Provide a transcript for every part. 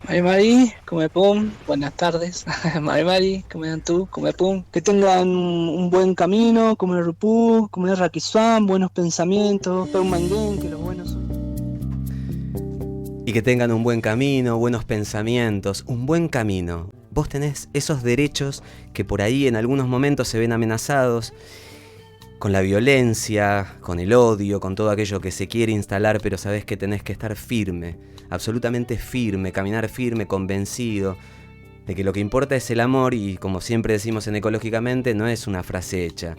Mari Mari, come pum, buenas tardes. Mari Mari, come tú, come pum. Que tengan un buen camino, come rupú, come raquiswam, buenos pensamientos, peu manguén, que los buenos son. Y que tengan un buen camino, buenos pensamientos, un buen camino. Vos tenés esos derechos que por ahí en algunos momentos se ven amenazados con la violencia, con el odio, con todo aquello que se quiere instalar, pero sabés que tenés que estar firme, absolutamente firme, caminar firme, convencido de que lo que importa es el amor y, como siempre decimos en Ecológicamente, no es una frase hecha.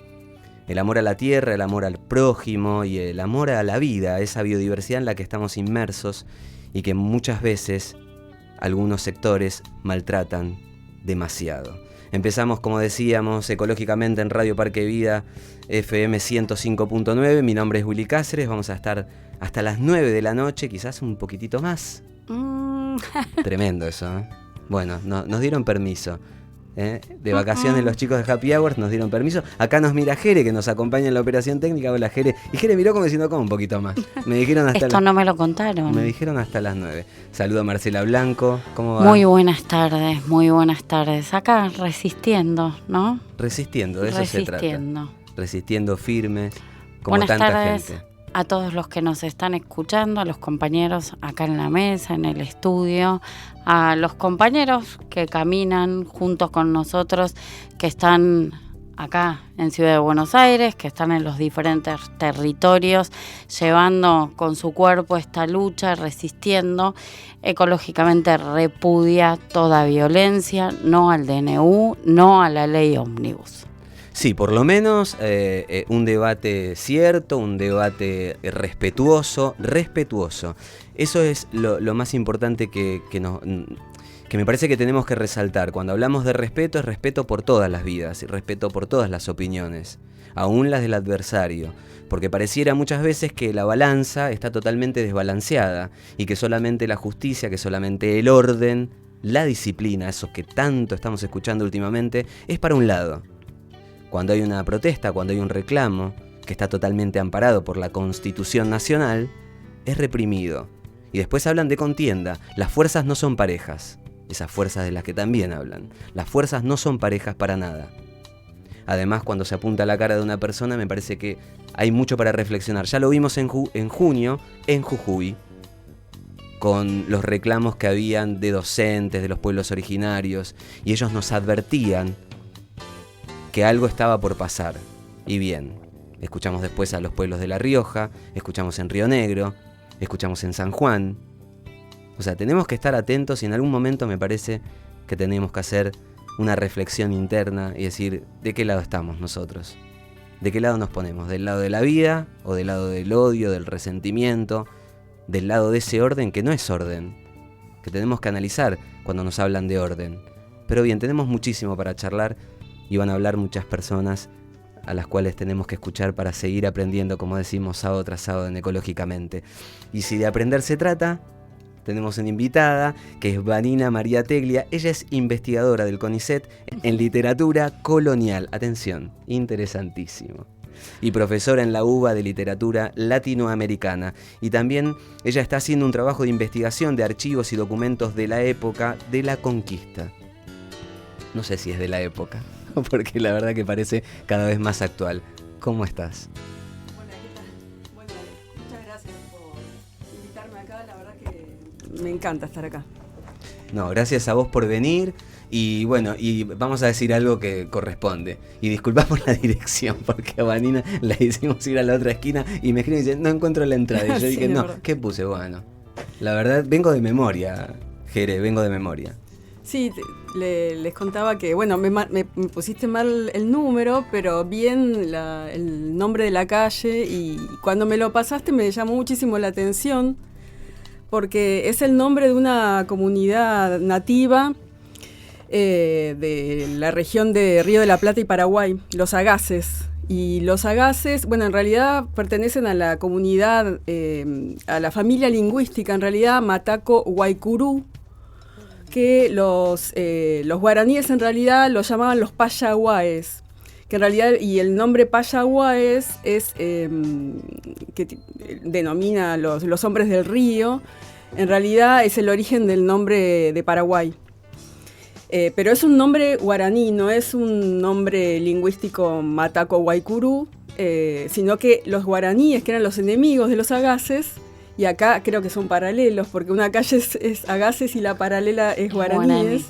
El amor a la tierra, el amor al prójimo y el amor a la vida, a esa biodiversidad en la que estamos inmersos y que muchas veces algunos sectores maltratan demasiado. Empezamos, como decíamos, Ecológicamente en Radio Parque Vida FM 105.9. Mi nombre es Willy Cáceres. Vamos a estar hasta las 9 de la noche, quizás un poquitito más. Tremendo eso, ¿eh? Bueno, nos dieron permiso. De vacaciones los chicos de Happy Hours nos dieron permiso. Acá nos mira Jere, que nos acompaña en la operación técnica. Hola, Jere. Y Jere miró como diciendo, ¿cómo un poquito más? Me dijeron hasta Esto no me lo contaron. Me dijeron hasta las 9. Saludo a Marcela Blanco. ¿Cómo va? Muy buenas tardes, muy buenas tardes. Acá resistiendo, ¿no? Resistiendo, de eso se trata. Resistiendo firmes, como buenas tanta tardes gente. A todos los que nos están escuchando, a los compañeros acá en la mesa, en el estudio, a los compañeros que caminan juntos con nosotros, que están acá en Ciudad de Buenos Aires, que están en los diferentes territorios, llevando con su cuerpo esta lucha, resistiendo. Ecológicamente repudia toda violencia, no al DNU, no a la ley ómnibus. Sí, por lo menos un debate cierto, un debate respetuoso. Eso es lo más importante que me parece que tenemos que resaltar. Cuando hablamos de respeto, es respeto por todas las vidas y respeto por todas las opiniones, aún las del adversario. Porque pareciera muchas veces que la balanza está totalmente desbalanceada y que solamente la justicia, que solamente el orden, la disciplina, eso que tanto estamos escuchando últimamente, es para un lado. Cuando hay una protesta, cuando hay un reclamo, que está totalmente amparado por la Constitución Nacional, es reprimido. Y después hablan de contienda. Las fuerzas no son parejas. Esas fuerzas de las que también hablan. Las fuerzas no son parejas para nada. Además, cuando se apunta a la cara de una persona, me parece que hay mucho para reflexionar. Ya lo vimos en junio, en Jujuy, con los reclamos que habían de docentes, de los pueblos originarios, y ellos nos advertían que algo estaba por pasar. Y bien, escuchamos después a los pueblos de La Rioja, escuchamos en Río Negro, escuchamos en San Juan. O sea, tenemos que estar atentos y en algún momento me parece que tenemos que hacer una reflexión interna y decir, ¿de qué lado estamos nosotros? ¿De qué lado nos ponemos? ¿Del lado de la vida o del lado del odio, del resentimiento? ¿Del lado de ese orden que no es orden? Que tenemos que analizar cuando nos hablan de orden. Pero bien, tenemos muchísimo para charlar. Y van a hablar muchas personas a las cuales tenemos que escuchar para seguir aprendiendo, como decimos, sábado tras sábado en Ecológicamente. Y si de aprender se trata, tenemos una invitada que es Vanina María Teglia. Ella es investigadora del CONICET en literatura colonial. Atención, interesantísimo. Y profesora en la UBA de literatura latinoamericana. Y también ella está haciendo un trabajo de investigación de archivos y documentos de la época de la conquista. No sé si es de la época, porque la verdad que parece cada vez más actual. ¿Cómo estás? Hola, ¿qué tal? Bueno, muchas gracias por invitarme acá, la verdad que me encanta estar acá. No, gracias a vos por venir y bueno, y vamos a decir algo que corresponde. Y disculpamos la dirección, porque a Vanina la hicimos ir a la otra esquina y me escriben y dicen, no encuentro la entrada. Y yo Sí, dije, no, verdad. ¿qué puse? Bueno, la verdad, vengo de memoria, Jere, vengo de memoria. Sí, les contaba que, bueno, me pusiste mal el número, pero bien el nombre de la calle, y cuando me lo pasaste me llamó muchísimo la atención, porque es el nombre de una comunidad nativa de la región de Río de la Plata y Paraguay, los Agaces. Y los Agaces, bueno, en realidad pertenecen a la comunidad, a la familia lingüística, en realidad, Mataco-Guaycurú, que los guaraníes en realidad los llamaban los Payaguáes, que en realidad, y el nombre Payaguáes es que denomina los hombres del río, En realidad es el origen del nombre de Paraguay. Pero es un nombre guaraní, no es un nombre lingüístico mataco-guaycurú, sino que los guaraníes, que eran los enemigos de los agaces, y acá creo que son paralelos, porque una calle es agaces y la paralela es guaraníes,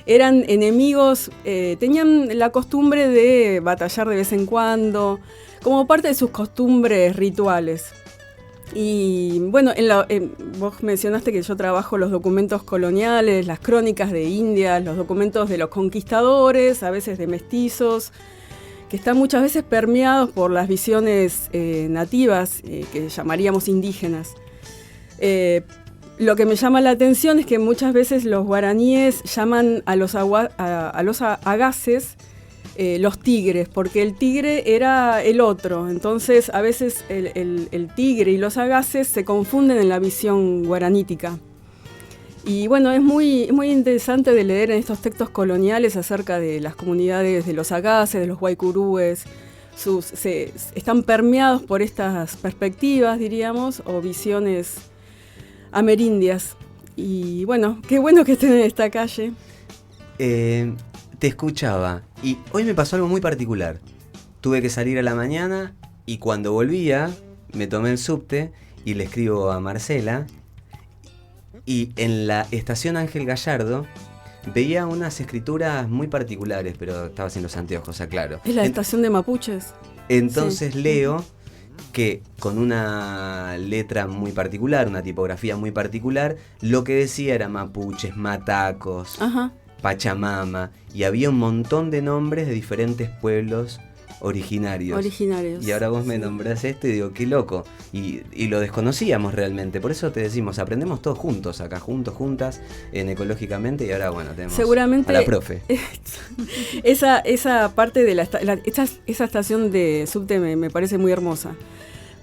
eran enemigos, tenían la costumbre de batallar de vez en cuando, como parte de sus costumbres rituales. Y bueno, vos mencionaste que yo trabajo los documentos coloniales, las crónicas de Indias, los documentos de los conquistadores, a veces de mestizos, que están muchas veces permeados por las visiones nativas, que llamaríamos indígenas. Lo que me llama la atención es que muchas veces los guaraníes llaman a los agaces los tigres, porque el tigre era el otro. Entonces, a veces el tigre y los agaces se confunden en la visión guaranítica. Y bueno, es muy interesante de leer en estos textos coloniales acerca de las comunidades de los agaces, de los guaycurúes. Están permeados por estas perspectivas, diríamos, o visiones amerindias. Y bueno, qué bueno que estén en esta calle. Te escuchaba y hoy me pasó algo muy particular. Tuve que salir a la mañana y cuando volvía me tomé el subte y le escribo a Marcela y en la estación Ángel Gallardo veía unas escrituras muy particulares, pero estaba sin los anteojos, aclaro. ¿Es la estación de mapuches? Entonces sí. Leo que con una letra muy particular, una tipografía muy particular, lo que decía era mapuches, matacos, Ajá. Pachamama, y había un montón de nombres de diferentes pueblos originarios. Y ahora vos me nombrás esto y digo, qué loco. Y lo desconocíamos realmente. Por eso te decimos, aprendemos todos juntos acá, juntas, en Ecológicamente, y ahora bueno, tenemos seguramente a la profe. Esa parte de esa estación de subte me parece muy hermosa.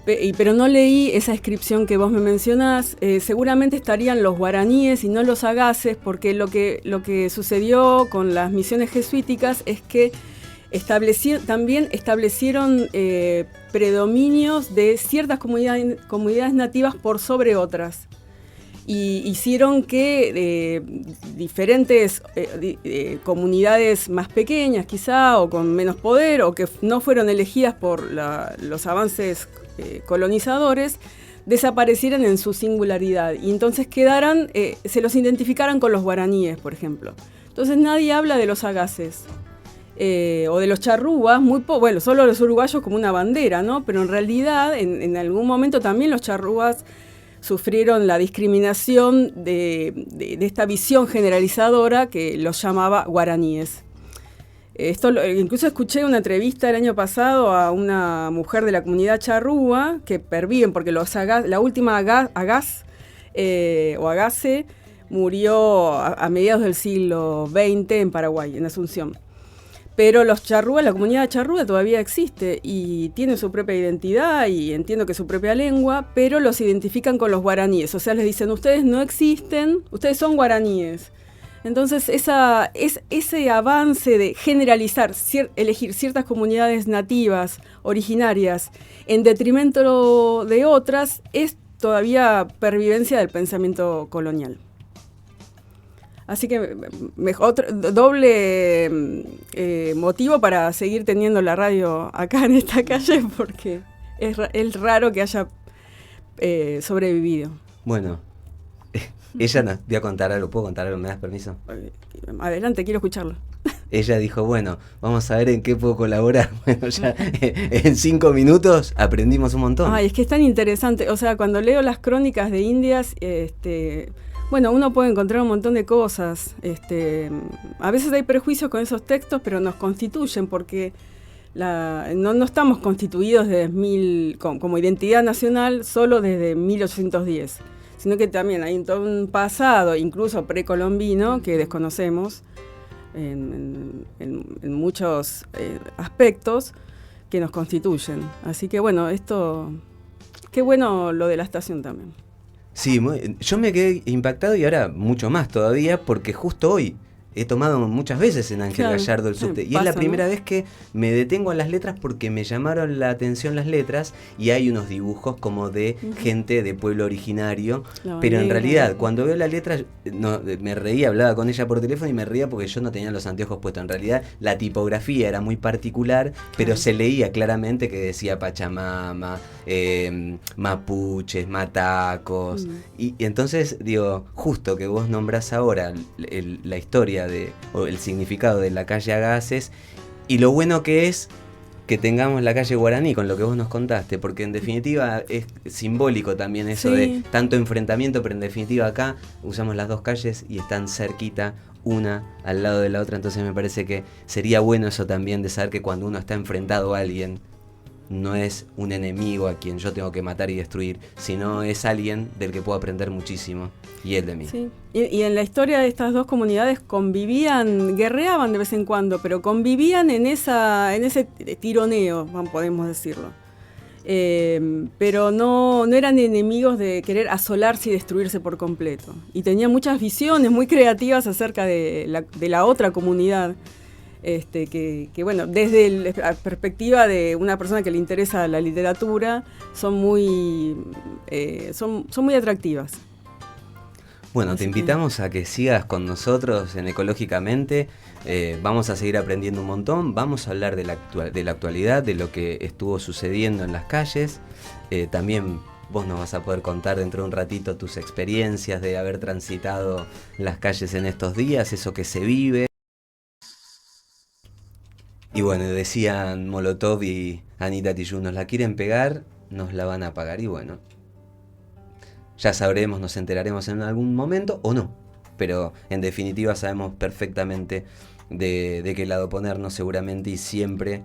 Pero no leí esa inscripción que vos me mencionás. Seguramente estarían los guaraníes y no los agaces, porque lo que sucedió con las misiones jesuíticas es que también establecieron predominios de ciertas comunidades nativas por sobre otras. Y hicieron que diferentes comunidades más pequeñas quizá, o con menos poder, o que no fueron elegidas por los avances colonizadores, desaparecieran en su singularidad. Y entonces se los identificaran con los guaraníes, por ejemplo. Entonces nadie habla de los agaces. O de los charrúas, bueno, solo los uruguayos como una bandera, ¿no? Pero en realidad, en algún momento también los charrúas sufrieron la discriminación de esta visión generalizadora que los llamaba guaraníes. Incluso escuché una entrevista el año pasado a una mujer de la comunidad charrúa que perviven, porque la última agaz o agace murió a mediados del siglo XX en Paraguay, en Asunción. Pero los charrúas, la comunidad charrúa todavía existe y tiene su propia identidad y entiendo que su propia lengua, pero los identifican con los guaraníes. O sea, les dicen, ustedes no existen, ustedes son guaraníes. Entonces, ese avance de generalizar, elegir ciertas comunidades nativas, originarias, en detrimento de otras, es todavía pervivencia del pensamiento colonial. Así que doble motivo para seguir teniendo la radio acá en esta calle, porque es raro que haya sobrevivido. Bueno, ella nos voy a contar algo. ¿Puedo contar algo? ¿Me das permiso? Adelante, quiero escucharlo. Ella dijo, bueno, vamos a ver en qué puedo colaborar. Bueno, ya en 5 minutos aprendimos un montón. Ay, es que es tan interesante. O sea, cuando leo las crónicas de Indias, bueno, uno puede encontrar un montón de cosas. A veces hay prejuicios con esos textos, pero nos constituyen porque no estamos constituidos como identidad nacional solo desde 1810, sino que también hay todo un pasado, incluso precolombino, que desconocemos en muchos aspectos que nos constituyen. Así que bueno, qué bueno lo de la estación también. Sí, yo me quedé impactado y ahora mucho más todavía porque justo hoy he tomado muchas veces en Ángel Gallardo el subte. Y es la primera vez que me detengo en las letras porque me llamaron la atención las letras y hay unos dibujos como de gente de pueblo originario. Pero en realidad, cuando veo la letra, me reía, hablaba con ella por teléfono y me reía porque yo no tenía los anteojos puestos. En realidad, la tipografía era muy particular, pero se leía claramente que decía Pachamama, mapuches, matacos. Y entonces, digo, justo que vos nombrás ahora la historia o el significado de la calle Agassiz y lo bueno que es que tengamos la calle Guaraní con lo que vos nos contaste, porque en definitiva es simbólico también eso de tanto enfrentamiento, pero en definitiva acá usamos las dos calles y están cerquita una al lado de la otra, entonces me parece que sería bueno eso también de saber que cuando uno está enfrentado a alguien no es un enemigo a quien yo tengo que matar y destruir, sino es alguien del que puedo aprender muchísimo, y él de mí. Sí. Y en la historia de estas dos comunidades convivían, guerreaban de vez en cuando, pero convivían en ese tironeo, podemos decirlo. Pero no eran enemigos de querer asolarse y destruirse por completo. Y tenían muchas visiones muy creativas acerca de la otra comunidad. Que bueno, desde la perspectiva de una persona que le interesa la literatura, son muy atractivas. Bueno, te invitamos a que sigas con nosotros en Ecológicamente. Vamos a seguir aprendiendo un montón. Vamos a hablar de la actualidad, de lo que estuvo sucediendo en las calles. También vos nos vas a poder contar dentro de un ratito tus experiencias de haber transitado las calles en estos días, eso que se vive. Y bueno, decían Molotov y Anita Tijoux, nos la quieren pegar, nos la van a pagar. Y bueno, ya sabremos, nos enteraremos en algún momento o no. Pero en definitiva sabemos perfectamente de qué lado ponernos seguramente, y siempre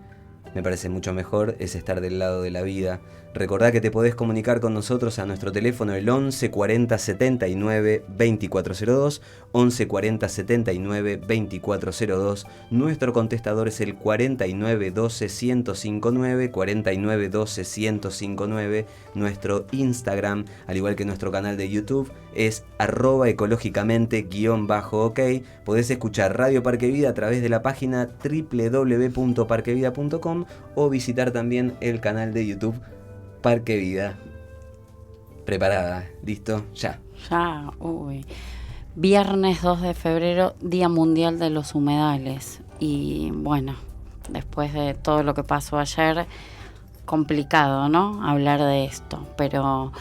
me parece mucho mejor es estar del lado de la vida. Recordá que te podés comunicar con nosotros a nuestro teléfono el 11 40 79 2402, 11 40 79 2402. Nuestro contestador es el 49 12 1059, 49 12 1059. Nuestro Instagram, al igual que nuestro canal de YouTube, es @ecológicamente_ok. Podés escuchar Radio Parque Vida a través de la página www.parquevida.com o visitar también el canal de YouTube Parque Vida. ¿Preparada? ¿Listo? Ya. Ya, uy. Viernes 2 de febrero, Día Mundial de los Humedales. Y bueno, después de todo lo que pasó ayer, complicado, ¿no? Hablar de esto, pero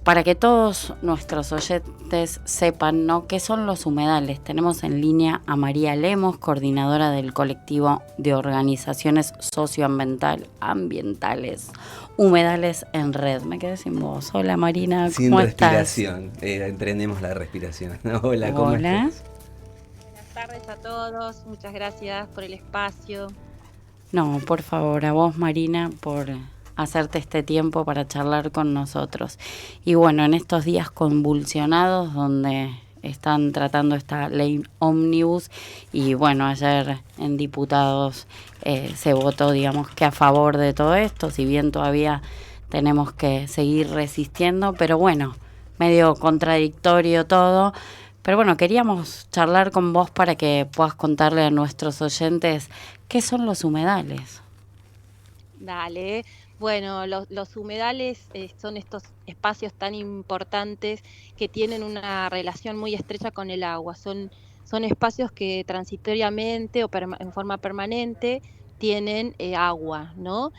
para que todos nuestros oyentes sepan, ¿no?, qué son los humedales, tenemos en línea a María Lemos, coordinadora del colectivo de organizaciones socioambientales Humedales en Red. Me quedé sin voz. Hola Marina, ¿cómo estás? Sin respiración, entrenemos la respiración. Hola, ¿cómo estás? Buenas tardes a todos, muchas gracias por el espacio. No, por favor, a vos Marina por hacerte este tiempo para charlar con nosotros. Y bueno, en estos días convulsionados donde están tratando esta ley ómnibus, y bueno, ayer en diputados se votó, digamos, que a favor de todo esto, si bien todavía tenemos que seguir resistiendo, pero bueno, medio contradictorio todo. Pero bueno, queríamos charlar con vos para que puedas contarle a nuestros oyentes qué son los humedales. Dale. Bueno, los humedales son estos espacios tan importantes que tienen una relación muy estrecha con el agua. Son espacios que transitoriamente o en forma permanente tienen agua, ¿no?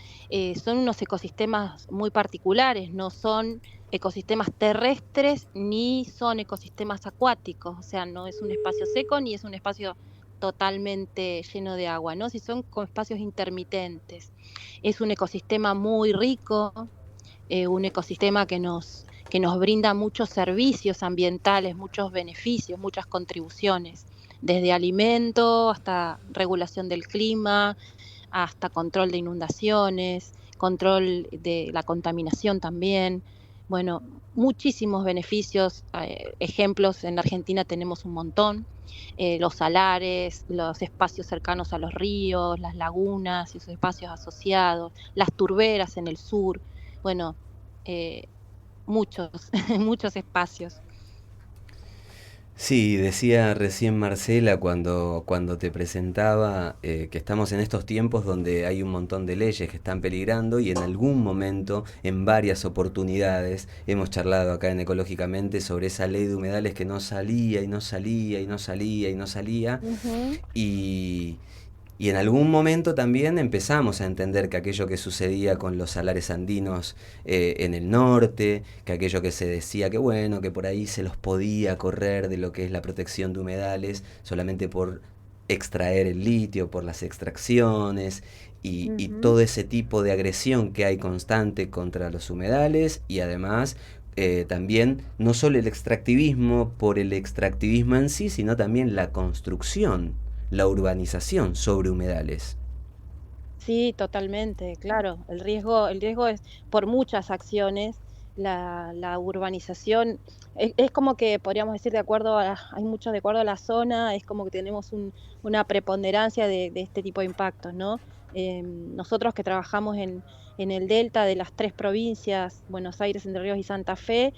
Son unos ecosistemas muy particulares, no son ecosistemas terrestres ni son ecosistemas acuáticos, o sea, no es un espacio seco ni es un espacio totalmente lleno de agua, ¿no? Si son con espacios intermitentes. Es un ecosistema muy rico, un ecosistema que nos brinda muchos servicios ambientales, muchos beneficios, muchas contribuciones, desde alimento hasta regulación del clima, hasta control de inundaciones, control de la contaminación también. Bueno, muchísimos beneficios, ejemplos en Argentina tenemos un montón. Los salares, los espacios cercanos a los ríos, las lagunas y sus espacios asociados, las turberas en el sur, bueno, muchos, muchos espacios. Sí, decía recién Marcela cuando te presentaba que estamos en estos tiempos donde hay un montón de leyes que están peligrando y en algún momento, en varias oportunidades, hemos charlado acá en Ecológicamente sobre esa ley de humedales que no salía y no salía y no salía y no salía Ujú. y, y en algún momento también empezamos a entender que aquello que sucedía con los salares andinos en el norte, que aquello que se decía que bueno, que por ahí se los podía correr de lo que es la protección de humedales solamente por extraer el litio, por las extracciones y Ujú. todo ese tipo de agresión que hay constante contra los humedales y además también no solo el extractivismo por el extractivismo en sí, sino también la construcción, la urbanización sobre humedales. Sí, totalmente, claro. El riesgo es por muchas acciones. La urbanización es como que podríamos decir de acuerdo hay mucho de acuerdo a la zona, es como que tenemos una preponderancia de este tipo de impactos, ¿no? Nosotros que trabajamos en el delta de las tres provincias, Buenos Aires, Entre Ríos y Santa Fe,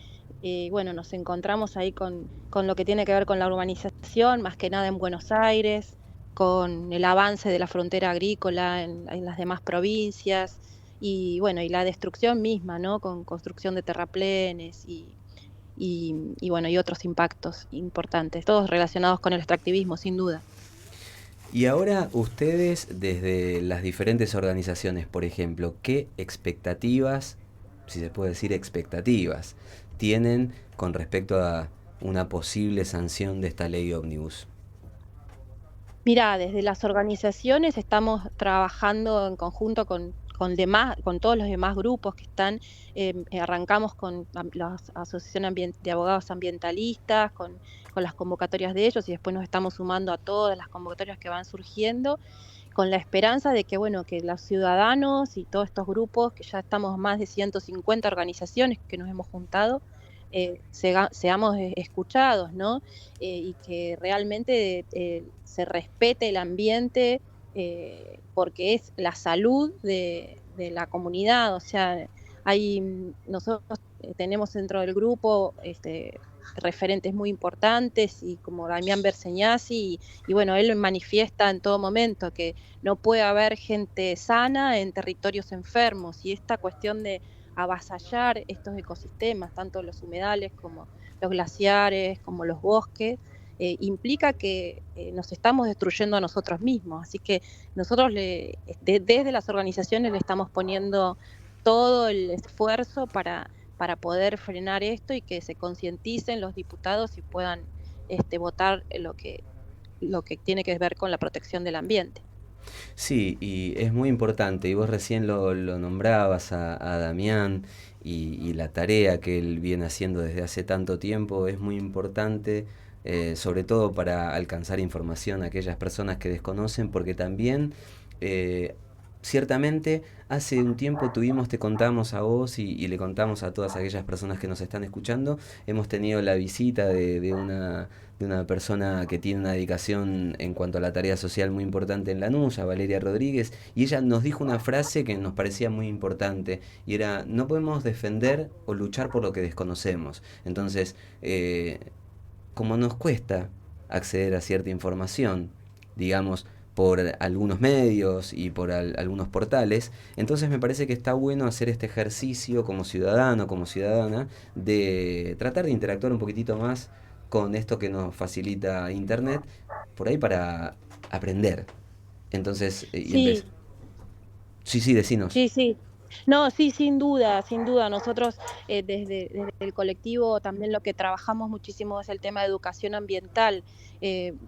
bueno, nos encontramos ahí con lo que tiene que ver con la urbanización, más que nada en Buenos Aires, con el avance de la frontera agrícola en las demás provincias y bueno, y la destrucción misma, ¿no? Con construcción de terraplenes y bueno, y otros impactos importantes, todos relacionados con el extractivismo, sin duda. Y ahora ustedes desde las diferentes organizaciones, por ejemplo, ¿qué expectativas, si se puede decir expectativas, tienen con respecto a una posible sanción de esta ley ómnibus? Mira, desde las organizaciones estamos trabajando en conjunto con todos los demás grupos que están, arrancamos con la Asociación de Abogados Ambientalistas, con las convocatorias de ellos y después nos estamos sumando a todas las convocatorias que van surgiendo, con la esperanza de que, bueno, que los ciudadanos y todos estos grupos, que ya estamos más de 150 organizaciones que nos hemos juntado, seamos escuchados, ¿no? Y que realmente se respete el ambiente, porque es la salud de la comunidad. O sea, nosotros tenemos dentro del grupo referentes muy importantes y como Damián Berseñasi, y bueno, él manifiesta en todo momento que no puede haber gente sana en territorios enfermos y esta cuestión de avasallar estos ecosistemas, tanto los humedales como los glaciares, como los bosques, implica que nos estamos destruyendo a nosotros mismos. Así que nosotros desde las organizaciones le estamos poniendo todo el esfuerzo para poder frenar esto y que se concienticen los diputados y puedan votar lo que tiene que ver con la protección del ambiente. Sí, y es muy importante, y vos recién lo nombrabas a Damián y la tarea que él viene haciendo desde hace tanto tiempo es muy importante, sobre todo para alcanzar información a aquellas personas que desconocen, porque también eh, ciertamente hace un tiempo tuvimos, te contamos a vos y le contamos a todas aquellas personas que nos están escuchando, hemos tenido la visita de una persona que tiene una dedicación en cuanto a la tarea social muy importante en Lanús, a Valeria Rodríguez, y ella nos dijo una frase que nos parecía muy importante, y era, no podemos defender o luchar por lo que desconocemos. Entonces, como nos cuesta acceder a cierta información, digamos, por algunos medios y por algunos portales, entonces me parece que está bueno hacer este ejercicio como ciudadano, como ciudadana, de tratar de interactuar un poquitito más con esto que nos facilita Internet, por ahí para aprender. Entonces, Sí, sí, sí, decinos. sí, sí. No, sí, sin duda, sin duda. Nosotros desde el colectivo también lo que trabajamos muchísimo es el tema de educación ambiental.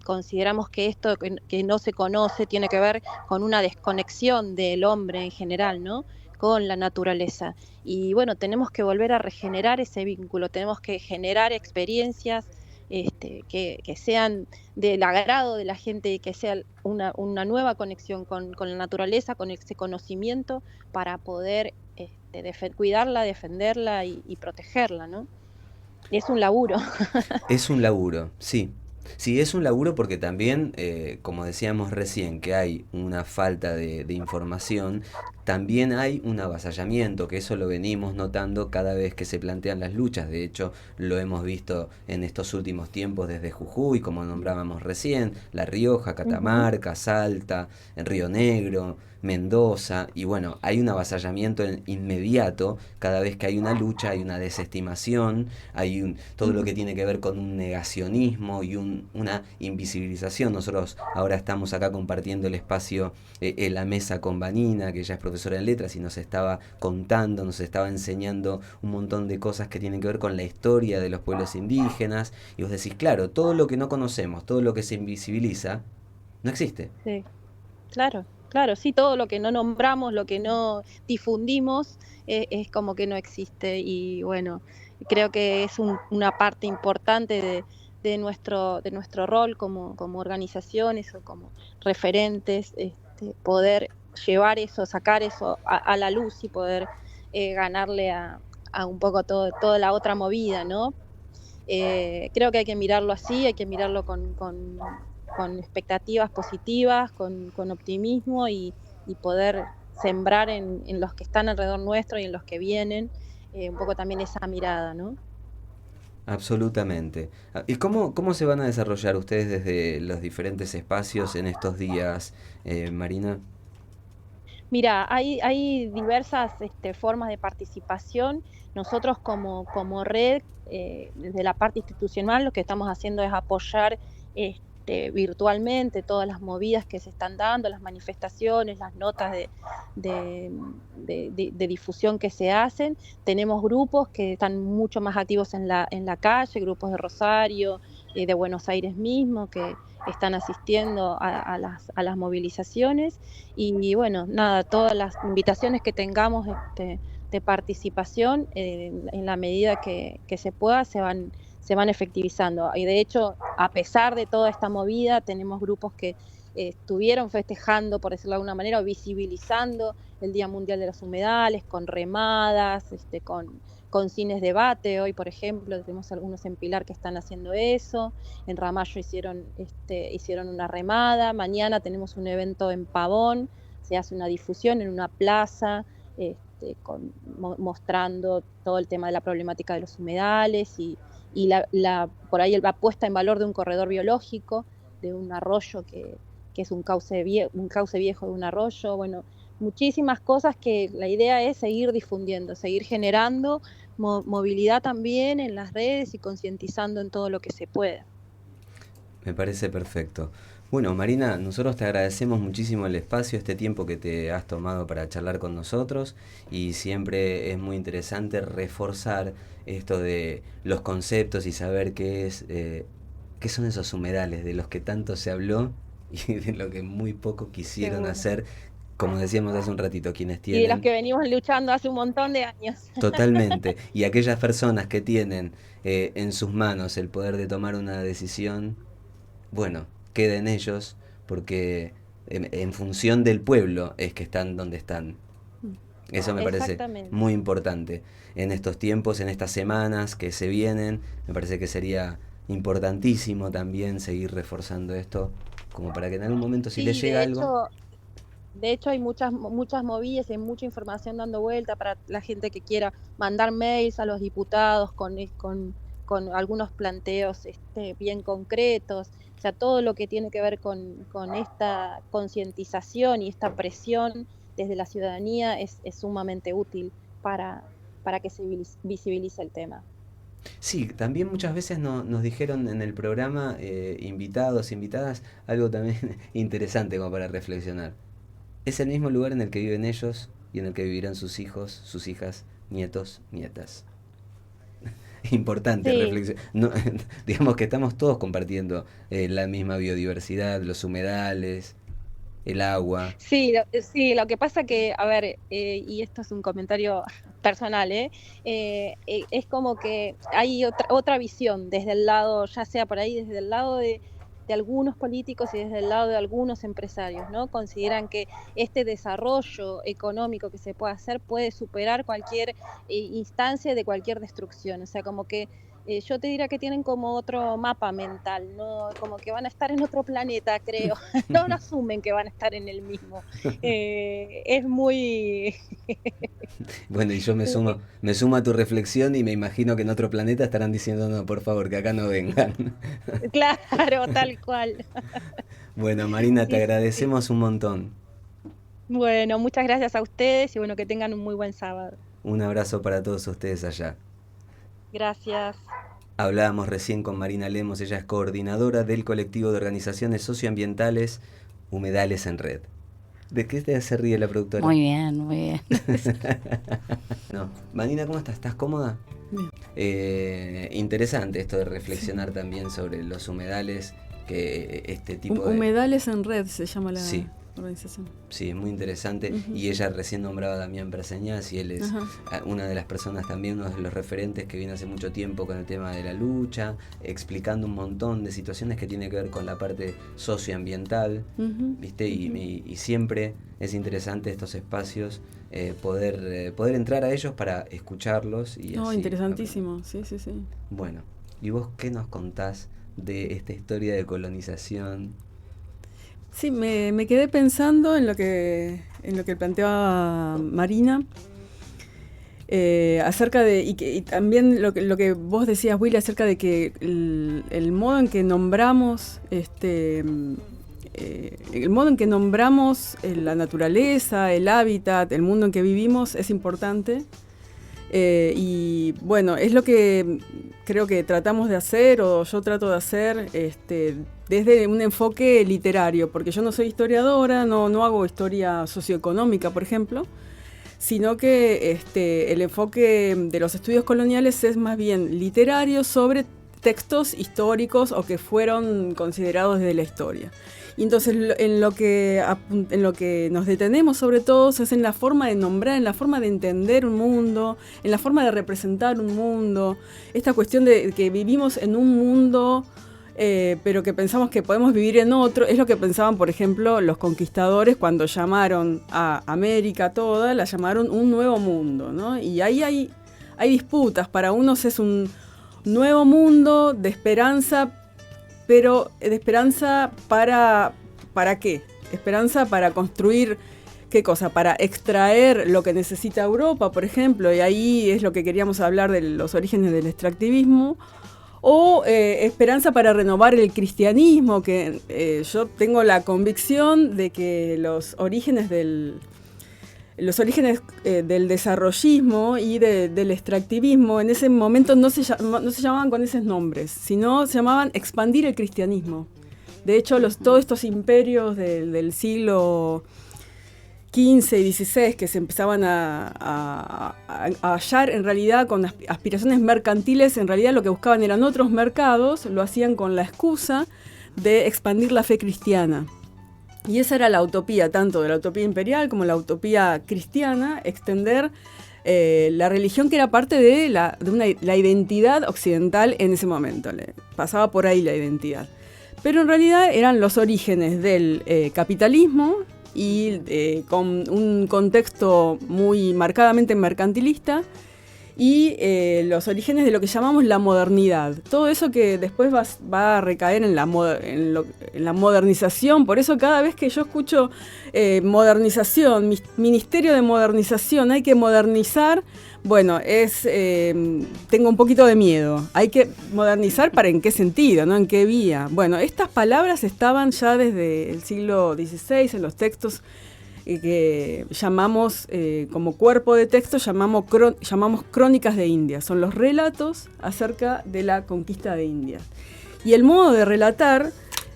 Consideramos que esto que no se conoce tiene que ver con una desconexión del hombre en general, ¿no? Con la naturaleza. Y bueno, tenemos que volver a regenerar ese vínculo, tenemos que generar experiencias que sean del agrado de la gente y que sea una nueva conexión con la naturaleza, con ese conocimiento para poder cuidarla, defenderla y protegerla, ¿no? Es un laburo. Es un laburo, sí. Sí, es un laburo porque también, como decíamos recién, que hay una falta de información, también hay un avasallamiento, que eso lo venimos notando cada vez que se plantean las luchas. De hecho, lo hemos visto en estos últimos tiempos desde Jujuy, como nombrábamos recién, La Rioja, Catamarca, Salta, en Río Negro, Mendoza, y bueno, hay un avasallamiento inmediato cada vez que hay una lucha, hay una desestimación, todo lo que tiene que ver con un negacionismo y una invisibilización. Nosotros ahora estamos acá compartiendo el espacio en la mesa con Vanina, que ella es profesora en letras y nos estaba contando, nos estaba enseñando un montón de cosas que tienen que ver con la historia de los pueblos indígenas, y vos decís, claro, todo lo que no conocemos, todo lo que se invisibiliza, no existe. Sí, claro, claro, sí, todo lo que no nombramos, lo que no difundimos, es como que no existe. Y bueno, creo que es una parte importante de nuestro rol como organizaciones o como referentes, poder llevar eso, sacar eso a la luz y poder ganarle a un poco toda la otra movida, ¿no? Creo que hay que mirarlo así, hay que mirarlo con expectativas positivas, con optimismo y poder sembrar en los que están alrededor nuestro y en los que vienen, un poco también esa mirada, ¿no? Absolutamente. ¿Y cómo se van a desarrollar ustedes desde los diferentes espacios en estos días, Marina? Mira, hay diversas formas de participación. Nosotros como red, desde la parte institucional, lo que estamos haciendo es apoyar virtualmente todas las movidas que se están dando, las manifestaciones, las notas de difusión que se hacen. Tenemos grupos que están mucho más activos en la calle, grupos de Rosario, de Buenos Aires mismo, que están asistiendo a las movilizaciones. Y bueno, nada, todas las invitaciones que tengamos de participación, en la medida que se pueda, se van efectivizando. Y de hecho, a pesar de toda esta movida, tenemos grupos que estuvieron festejando, por decirlo de alguna manera, o visibilizando el Día Mundial de los Humedales, con remadas, con cines debate. Hoy, por ejemplo, tenemos algunos en Pilar que están haciendo eso. En Ramallo hicieron una remada. Mañana tenemos un evento en Pavón, se hace una difusión en una plaza, mostrando todo el tema de la problemática de los humedales y por ahí la puesta en valor de un corredor biológico, de un arroyo que es un cauce viejo de un arroyo. Bueno, muchísimas cosas que la idea es seguir difundiendo, seguir generando movilidad también en las redes y concientizando en todo lo que se pueda. Me parece perfecto. Bueno, Marina, nosotros te agradecemos muchísimo el espacio, este tiempo que te has tomado para charlar con nosotros, y siempre es muy interesante reforzar esto de los conceptos y saber qué son esos humedales de los que tanto se habló y de lo que muy poco quisieron Seguro. hacer, como decíamos hace un ratito, quienes tienen... Y de los que venimos luchando hace un montón de años. Totalmente. Y aquellas personas que tienen en sus manos el poder de tomar una decisión, bueno, queda en ellos, porque en función del pueblo es que están donde están. Eso me parece muy importante. En estos tiempos, en estas semanas que se vienen, me parece que sería importantísimo también seguir reforzando esto, como para que en algún momento, si les llega algo... De hecho, hay muchas movidas, hay mucha información dando vuelta para la gente que quiera mandar mails a los diputados con algunos planteos bien concretos. O sea, todo lo que tiene que ver con esta concientización y esta presión desde la ciudadanía es sumamente útil para que se visibilice el tema. Sí, también muchas veces nos dijeron en el programa, invitados, invitadas, algo también interesante como para reflexionar. Es el mismo lugar en el que viven ellos y en el que vivirán sus hijos, sus hijas, nietos, nietas. Importante reflexión. No, digamos que estamos todos compartiendo la misma biodiversidad, los humedales, el agua. Sí, lo que pasa que, a ver, y esto es un comentario personal, es como que hay otra visión desde el lado, ya sea por ahí, desde el lado de algunos políticos y desde el lado de algunos empresarios, ¿no? Consideran que este desarrollo económico que se puede hacer puede superar cualquier instancia de cualquier destrucción. O sea, como que yo te diría que tienen como otro mapa mental, ¿no? Como que van a estar en otro planeta, creo. No asumen que van a estar en el mismo. Es muy... Bueno, y yo me sumo a tu reflexión y me imagino que en otro planeta estarán diciendo, no, por favor, que acá no vengan. Claro, tal cual. Bueno, Marina, te Sí, sí. agradecemos un montón. Bueno, muchas gracias a ustedes y bueno, que tengan un muy buen sábado. Un abrazo para todos ustedes allá. Gracias. Hablábamos recién con Marina Lemos, ella es coordinadora del colectivo de organizaciones socioambientales Humedales en Red. ¿De qué se ríe la productora? Muy bien, muy bien. No. Marina, ¿cómo estás? ¿Estás cómoda? Bien. Interesante esto de reflexionar también sobre los humedales, que este tipo de... Humedales en Red se llama la Sí. organización. Sí, muy interesante. Ujú. Y ella recién nombraba a Damián Berseñaz y él es Ajá. una de las personas también, uno de los referentes que viene hace mucho tiempo con el tema de la lucha, explicando un montón de situaciones que tiene que ver con la parte socioambiental, Ujú, ¿viste? ujú. Y siempre es interesante estos espacios, poder entrar a ellos para escucharlos y No, así interesantísimo, sí, sí, sí. aprender. Bueno, ¿y vos qué nos contás de esta historia de colonización? Sí, me quedé pensando en lo que planteaba Marina, acerca de, y también lo que vos decías, Willy, acerca de que el modo en que nombramos, el modo en que nombramos la naturaleza, el hábitat, el mundo en que vivimos es importante. Y bueno, es lo que creo que tratamos de hacer, o yo trato de hacer, desde un enfoque literario, porque yo no soy historiadora, no hago historia socioeconómica, por ejemplo, sino que el enfoque de los estudios coloniales es más bien literario sobre textos históricos o que fueron considerados desde la historia. Y entonces en lo que nos detenemos sobre todo es en la forma de nombrar, en la forma de entender un mundo, en la forma de representar un mundo, esta cuestión de que vivimos en un mundo, pero que pensamos que podemos vivir en otro, es lo que pensaban, por ejemplo, los conquistadores cuando llamaron a América toda, la llamaron un nuevo mundo, ¿no? Y ahí hay disputas, para unos es un nuevo mundo de esperanza, pero de esperanza ¿para qué? Esperanza para construir, ¿qué cosa? Para extraer lo que necesita Europa, por ejemplo, y ahí es lo que queríamos hablar de los orígenes del extractivismo, o esperanza para renovar el cristianismo, que yo tengo la convicción de que los orígenes del desarrollismo y del extractivismo en ese momento no se llamaban con esos nombres, sino se llamaban expandir el cristianismo. De hecho, todos estos imperios del siglo XV y XVI que se empezaban a hallar en realidad con aspiraciones mercantiles, en realidad lo que buscaban eran otros mercados, lo hacían con la excusa de expandir la fe cristiana. Y esa era la utopía, tanto de la utopía imperial como la utopía cristiana, extender la religión que era parte de la identidad occidental en ese momento. Pasaba por ahí la identidad. Pero en realidad eran los orígenes del capitalismo y con un contexto muy marcadamente mercantilista, y los orígenes de lo que llamamos la modernidad. Todo eso que después va a recaer en la modernización. Por eso cada vez que yo escucho modernización, ministerio de modernización, hay que modernizar, bueno, tengo un poquito de miedo. Hay que modernizar, ¿para en qué sentido? ¿No? ¿En qué vía? Bueno, estas palabras estaban ya desde el siglo XVI en los textos que llamamos, como cuerpo de texto, llamamos crónicas de India. Son los relatos acerca de la conquista de India. Y el modo de relatar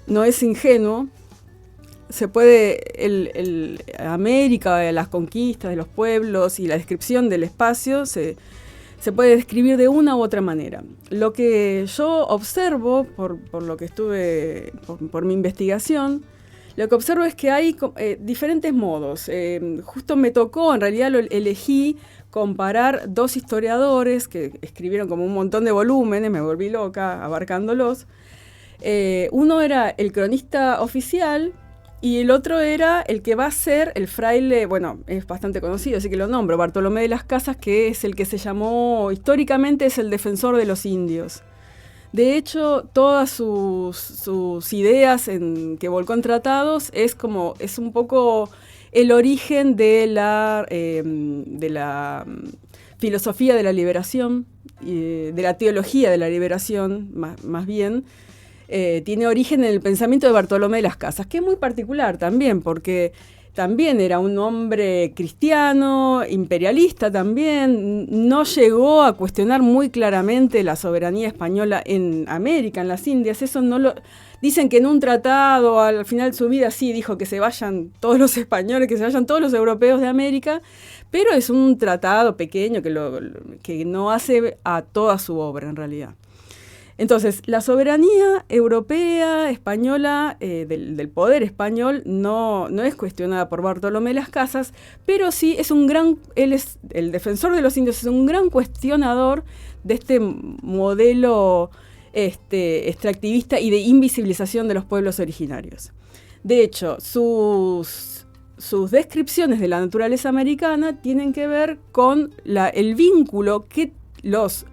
no es ingenuo. Se puede, América, las conquistas de los pueblos y la descripción del espacio se puede describir de una u otra manera. Lo que yo observo, por lo que estuve, por mi investigación, lo que observo es que hay diferentes modos. Justo me tocó, en realidad elegí comparar dos historiadores que escribieron como un montón de volúmenes, me volví loca abarcándolos. Uno era el cronista oficial y el otro era el que va a ser el fraile, bueno, es bastante conocido, así que lo nombro, Bartolomé de las Casas, que es el que se llamó, históricamente es el defensor de los indios. De hecho, todas sus ideas que volcó en tratados es un poco el origen de la filosofía de la liberación, de la teología de la liberación, más bien. Tiene origen en el pensamiento de Bartolomé de las Casas, que es muy particular también, porque también era un hombre cristiano, imperialista también, no llegó a cuestionar muy claramente la soberanía española en América, en las Indias. Eso no lo dicen, que en un tratado al final de su vida sí dijo que se vayan todos los españoles, que se vayan todos los europeos de América, pero es un tratado pequeño que no hace a toda su obra en realidad. Entonces, la soberanía europea, española, del poder español, no es cuestionada por Bartolomé de las Casas, pero sí él es el defensor de los indios, es un gran cuestionador de este modelo extractivista y de invisibilización de los pueblos originarios. De hecho, sus descripciones de la naturaleza americana tienen que ver con el vínculo que los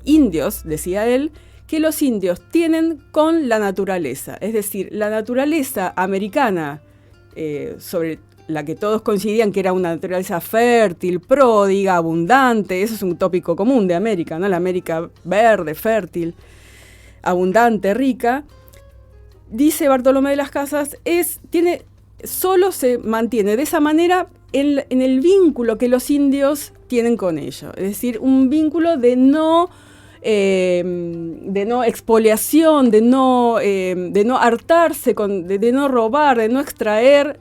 indios, decía él, que los indios tienen con la naturaleza. Es decir, la naturaleza americana, sobre la que todos coincidían que era una naturaleza fértil, pródiga, abundante, eso es un tópico común de América, ¿no? La América verde, fértil, abundante, rica, dice Bartolomé de las Casas, solo se mantiene de esa manera en el vínculo que los indios tienen con ello. Es decir, un vínculo de no expoliación, de no hartarse, de no robar, de no extraer.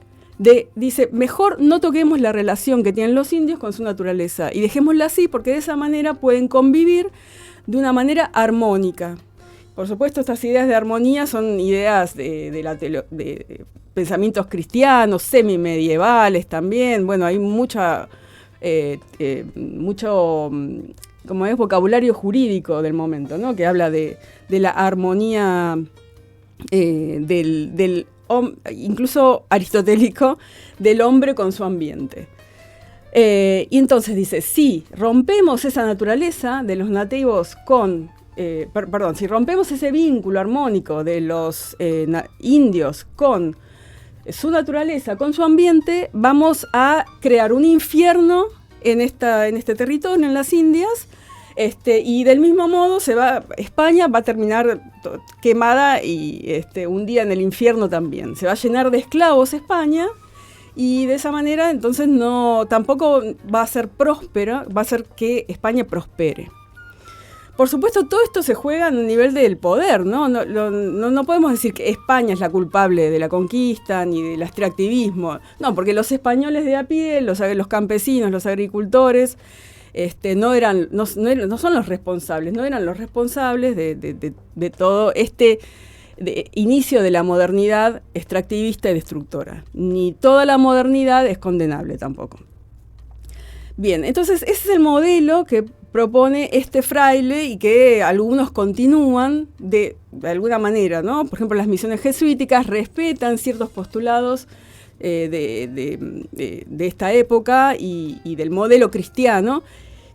Dice, mejor no toquemos la relación que tienen los indios con su naturaleza y dejémosla así, porque de esa manera pueden convivir de una manera armónica. Por supuesto, estas ideas de armonía son ideas de pensamientos cristianos, semimedievales también. Bueno, hay mucho como es vocabulario jurídico del momento, ¿no? Que habla de la armonía incluso aristotélico, del hombre con su ambiente. Y entonces dice, si rompemos esa naturaleza de los nativos si rompemos ese vínculo armónico de los indios con su naturaleza, con su ambiente, vamos a crear un infierno en este territorio, en las Indias, y del mismo modo España va a terminar quemada y hundida en el infierno también. Se va a llenar de esclavos España, y de esa manera entonces tampoco va a ser próspera, va a hacer que España prospere. Por supuesto, todo esto se juega a nivel del poder, ¿no? No podemos decir que España es la culpable de la conquista ni del extractivismo. No, porque los españoles de a pie, los campesinos, los agricultores, no son los responsables, no eran los responsables de todo inicio de la modernidad extractivista y destructora. Ni toda la modernidad es condenable tampoco. Bien, entonces ese es el modelo que propone este fraile y que algunos continúan de alguna manera, ¿no? Por ejemplo, las misiones jesuíticas respetan ciertos postulados de esta época y del modelo cristiano,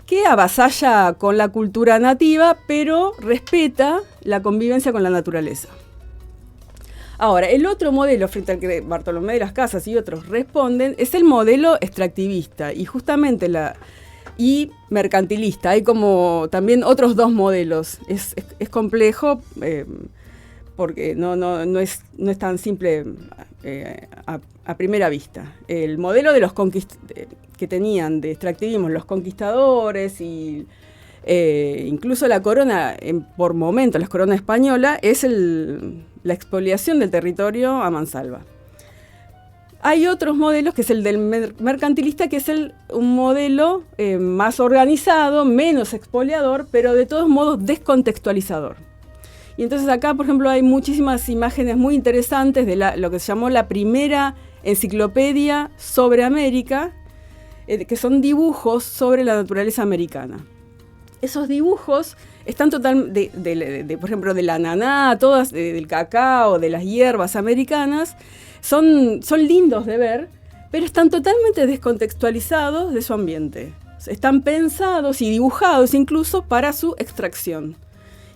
que avasalla con la cultura nativa, pero respeta la convivencia con la naturaleza. Ahora, el otro modelo frente al que Bartolomé de las Casas y otros responden es el modelo extractivista, y justamente y mercantilista. Hay como también otros dos modelos. Es complejo porque no es tan simple a primera vista. El modelo de los que tenían de extractivismo los conquistadores y incluso la corona, por momentos la corona española, es la expoliación del territorio a mansalva. Hay otros modelos, que es el del mercantilista, que es un modelo más organizado, menos expoliador, pero de todos modos descontextualizador. Y entonces acá, por ejemplo, hay muchísimas imágenes muy interesantes de lo que se llamó la primera enciclopedia sobre América, que son dibujos sobre la naturaleza americana. Esos dibujos están por ejemplo, del ananá, todas del cacao, de las hierbas americanas, son lindos de ver, pero están totalmente descontextualizados de su ambiente. Están pensados y dibujados incluso para su extracción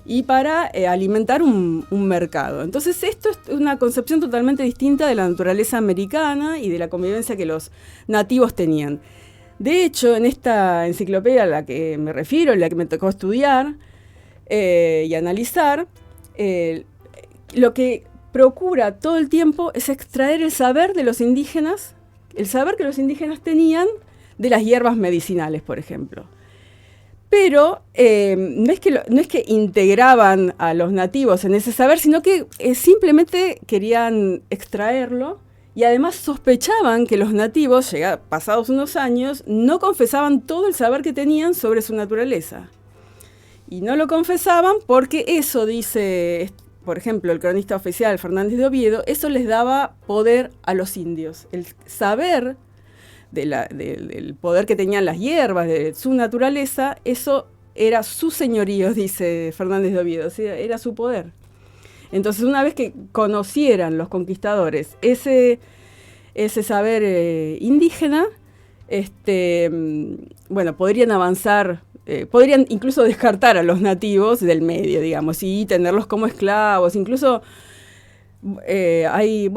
y para alimentar un mercado. Entonces esto es una concepción totalmente distinta de la naturaleza americana y de la convivencia que los nativos tenían. De hecho, en esta enciclopedia a la que me refiero, la que me tocó estudiar y analizar, lo que procura todo el tiempo es extraer el saber de los indígenas, el saber que los indígenas tenían de las hierbas medicinales, por ejemplo. Pero no es que integraban a los nativos en ese saber, sino que simplemente querían extraerlo y además sospechaban que los nativos, pasados unos años, no confesaban todo el saber que tenían sobre su naturaleza. Y no lo confesaban porque eso, dice, por ejemplo, el cronista oficial Fernández de Oviedo, eso les daba poder a los indios. El saber del poder que tenían las hierbas, de su naturaleza, eso era su señorío, dice Fernández de Oviedo, o sea, era su poder. Entonces, una vez que conocieran los conquistadores ese saber indígena, bueno, podrían avanzar, podrían incluso descartar a los nativos del medio, digamos, y tenerlos como esclavos, incluso. Hay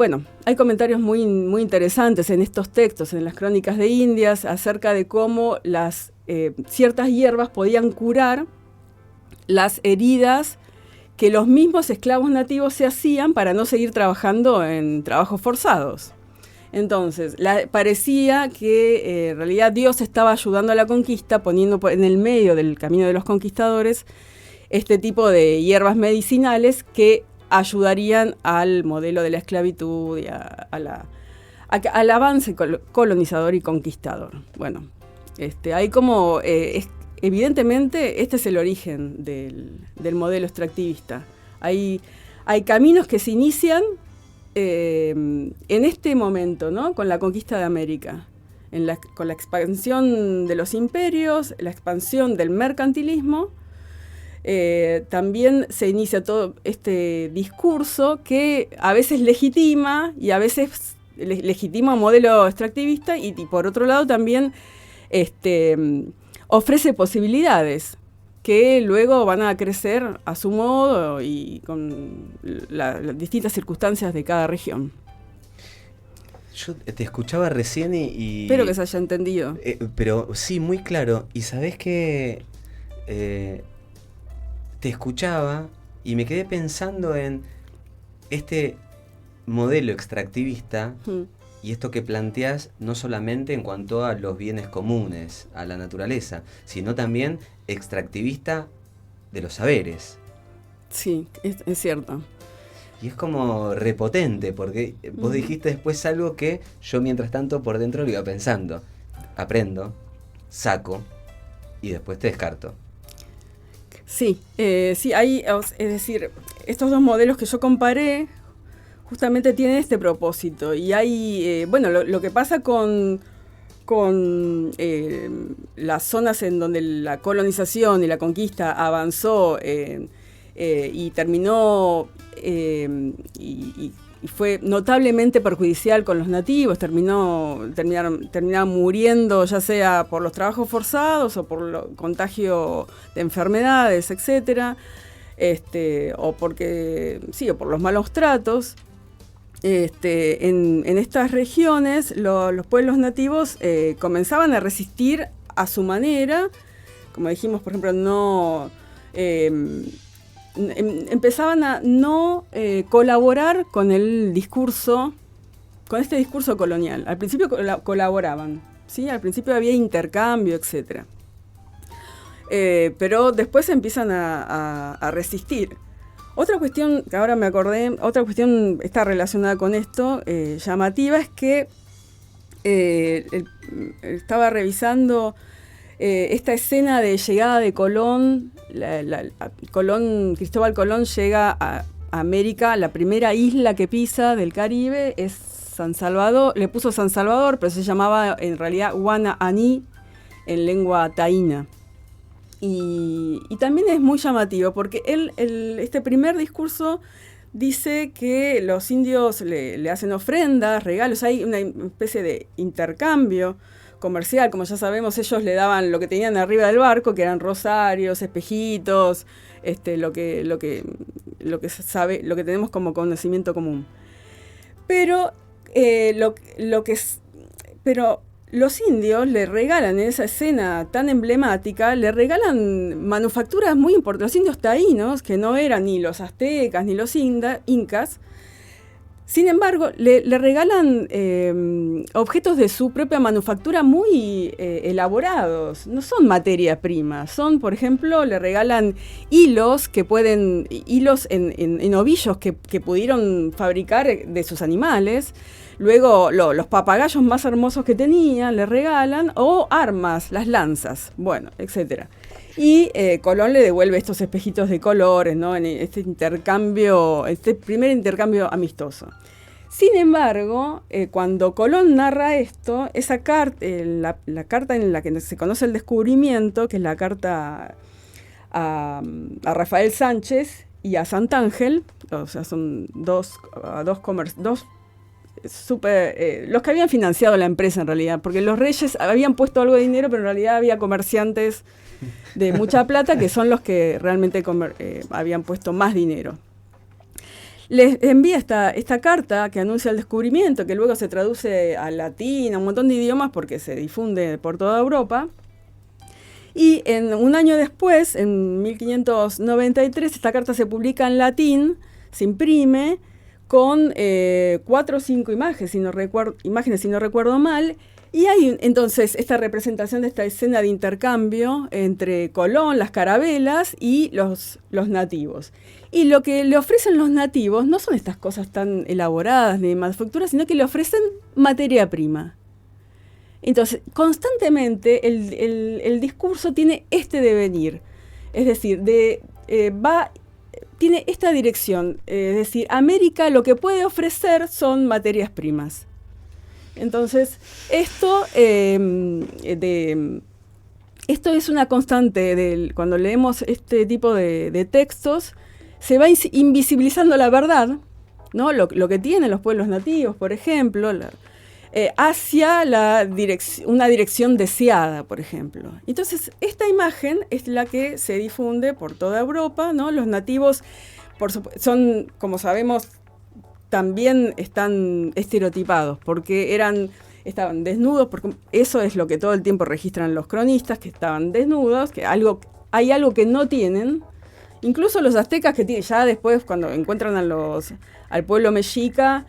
comentarios muy, muy interesantes en estos textos, en las crónicas de Indias, acerca de cómo las ciertas hierbas podían curar las heridas que los mismos esclavos nativos se hacían para no seguir trabajando en trabajos forzados. Entonces, parecía que en realidad Dios estaba ayudando a la conquista, poniendo en el medio del camino de los conquistadores este tipo de hierbas medicinales que ayudarían al modelo de la esclavitud y al avance colonizador y conquistador. Bueno, hay como, evidentemente, este es el origen del modelo extractivista. Hay caminos que se inician en este momento, ¿no? Con la conquista de América, con la expansión de los imperios, la expansión del mercantilismo. También se inicia todo este discurso que a veces legitima y a veces legitima un modelo extractivista y por otro lado también ofrece posibilidades que luego van a crecer a su modo y con las distintas circunstancias de cada región. Yo te escuchaba recién y espero que se haya entendido. Pero sí, muy claro. Y sabés que te escuchaba y me quedé pensando en este modelo extractivista y esto que planteás no solamente en cuanto a los bienes comunes, a la naturaleza, sino también extractivista de los saberes. Sí, es cierto. Y es como repotente, porque vos dijiste después algo que yo mientras tanto por dentro lo iba pensando. Aprendo, saco y después te descarto. Sí, hay, es decir, estos dos modelos que yo comparé justamente tienen este propósito. Y hay, lo que pasa con las zonas en donde la colonización y la conquista avanzó y terminó y fue notablemente perjudicial con los nativos, terminaron muriendo ya sea por los trabajos forzados o por el contagio de enfermedades, etcétera, o por los malos tratos. En estas regiones los pueblos nativos comenzaban a resistir a su manera, como dijimos, por ejemplo, empezaban a no colaborar con el discurso, con este discurso colonial. Al principio colaboraban, ¿sí? Al principio había intercambio, etc. Pero después empiezan a resistir. Otra cuestión, que ahora me acordé, otra cuestión está relacionada con esto, llamativa, es que estaba revisando esta escena de llegada de Colón. Cristóbal Colón llega a América, la primera isla que pisa del Caribe es San Salvador, le puso San Salvador, pero se llamaba en realidad Guananí en lengua taína. Y también es muy llamativo porque este primer discurso dice que los indios le hacen ofrendas, regalos, hay una especie de intercambio comercial. Como ya sabemos, ellos le daban lo que tenían arriba del barco, que eran rosarios, espejitos, lo que tenemos como conocimiento común. Pero pero los indios le regalan en esa escena tan emblemática, le regalan manufacturas muy importantes. Los indios taínos, que no eran ni los aztecas ni los incas, sin embargo, le regalan objetos de su propia manufactura muy elaborados. No son materia prima. Son, por ejemplo, le regalan hilos en ovillos que pudieron fabricar de sus animales. Luego, los papagayos más hermosos que tenían le regalan, o armas, las lanzas, bueno, etc. Y Colón le devuelve estos espejitos de colores, ¿no? En este primer intercambio amistoso. Sin embargo, cuando Colón narra esto, esa la carta en la que se conoce el descubrimiento, que es la carta a Rafael Sánchez y a Santángel, o sea, son dos los que habían financiado la empresa en realidad, porque los reyes habían puesto algo de dinero, pero en realidad había comerciantes de mucha plata que son los que realmente habían puesto más dinero. Les envía esta carta que anuncia el descubrimiento, que luego se traduce al latín, a un montón de idiomas porque se difunde por toda Europa. Y un año después, en 1593, esta carta se publica en latín, se imprime, con 4 o 5 imágenes, si no recuerdo mal, y hay entonces esta representación de esta escena de intercambio entre Colón, las carabelas y los nativos. Y lo que le ofrecen los nativos no son estas cosas tan elaboradas ni de manufactura, sino que le ofrecen materia prima. Entonces, constantemente el discurso tiene este devenir, es decir, tiene esta dirección, es decir, América lo que puede ofrecer son materias primas. Entonces, esto es una constante cuando leemos este tipo de textos, se va invisibilizando la verdad, ¿no? Lo que tienen los pueblos nativos, por ejemplo, hacia una dirección deseada, por ejemplo. Entonces, esta imagen es la que se difunde por toda Europa, ¿no? Los nativos, son, como sabemos, también están estereotipados, porque estaban desnudos, porque eso es lo que todo el tiempo registran los cronistas, que estaban desnudos, que hay algo que no tienen. Incluso los aztecas, que ya después, cuando encuentran al pueblo mexica,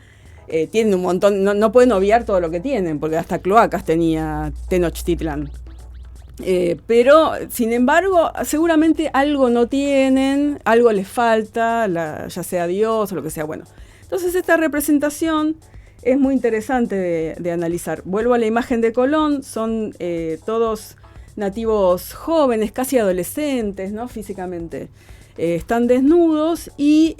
tienen un montón, no pueden obviar todo lo que tienen, porque hasta cloacas tenía Tenochtitlán. Pero, sin embargo, seguramente algo no tienen, algo les falta, ya sea Dios o lo que sea. Bueno, entonces esta representación es muy interesante de analizar. Vuelvo a la imagen de Colón, son todos nativos jóvenes, casi adolescentes, ¿no? Físicamente. Están desnudos y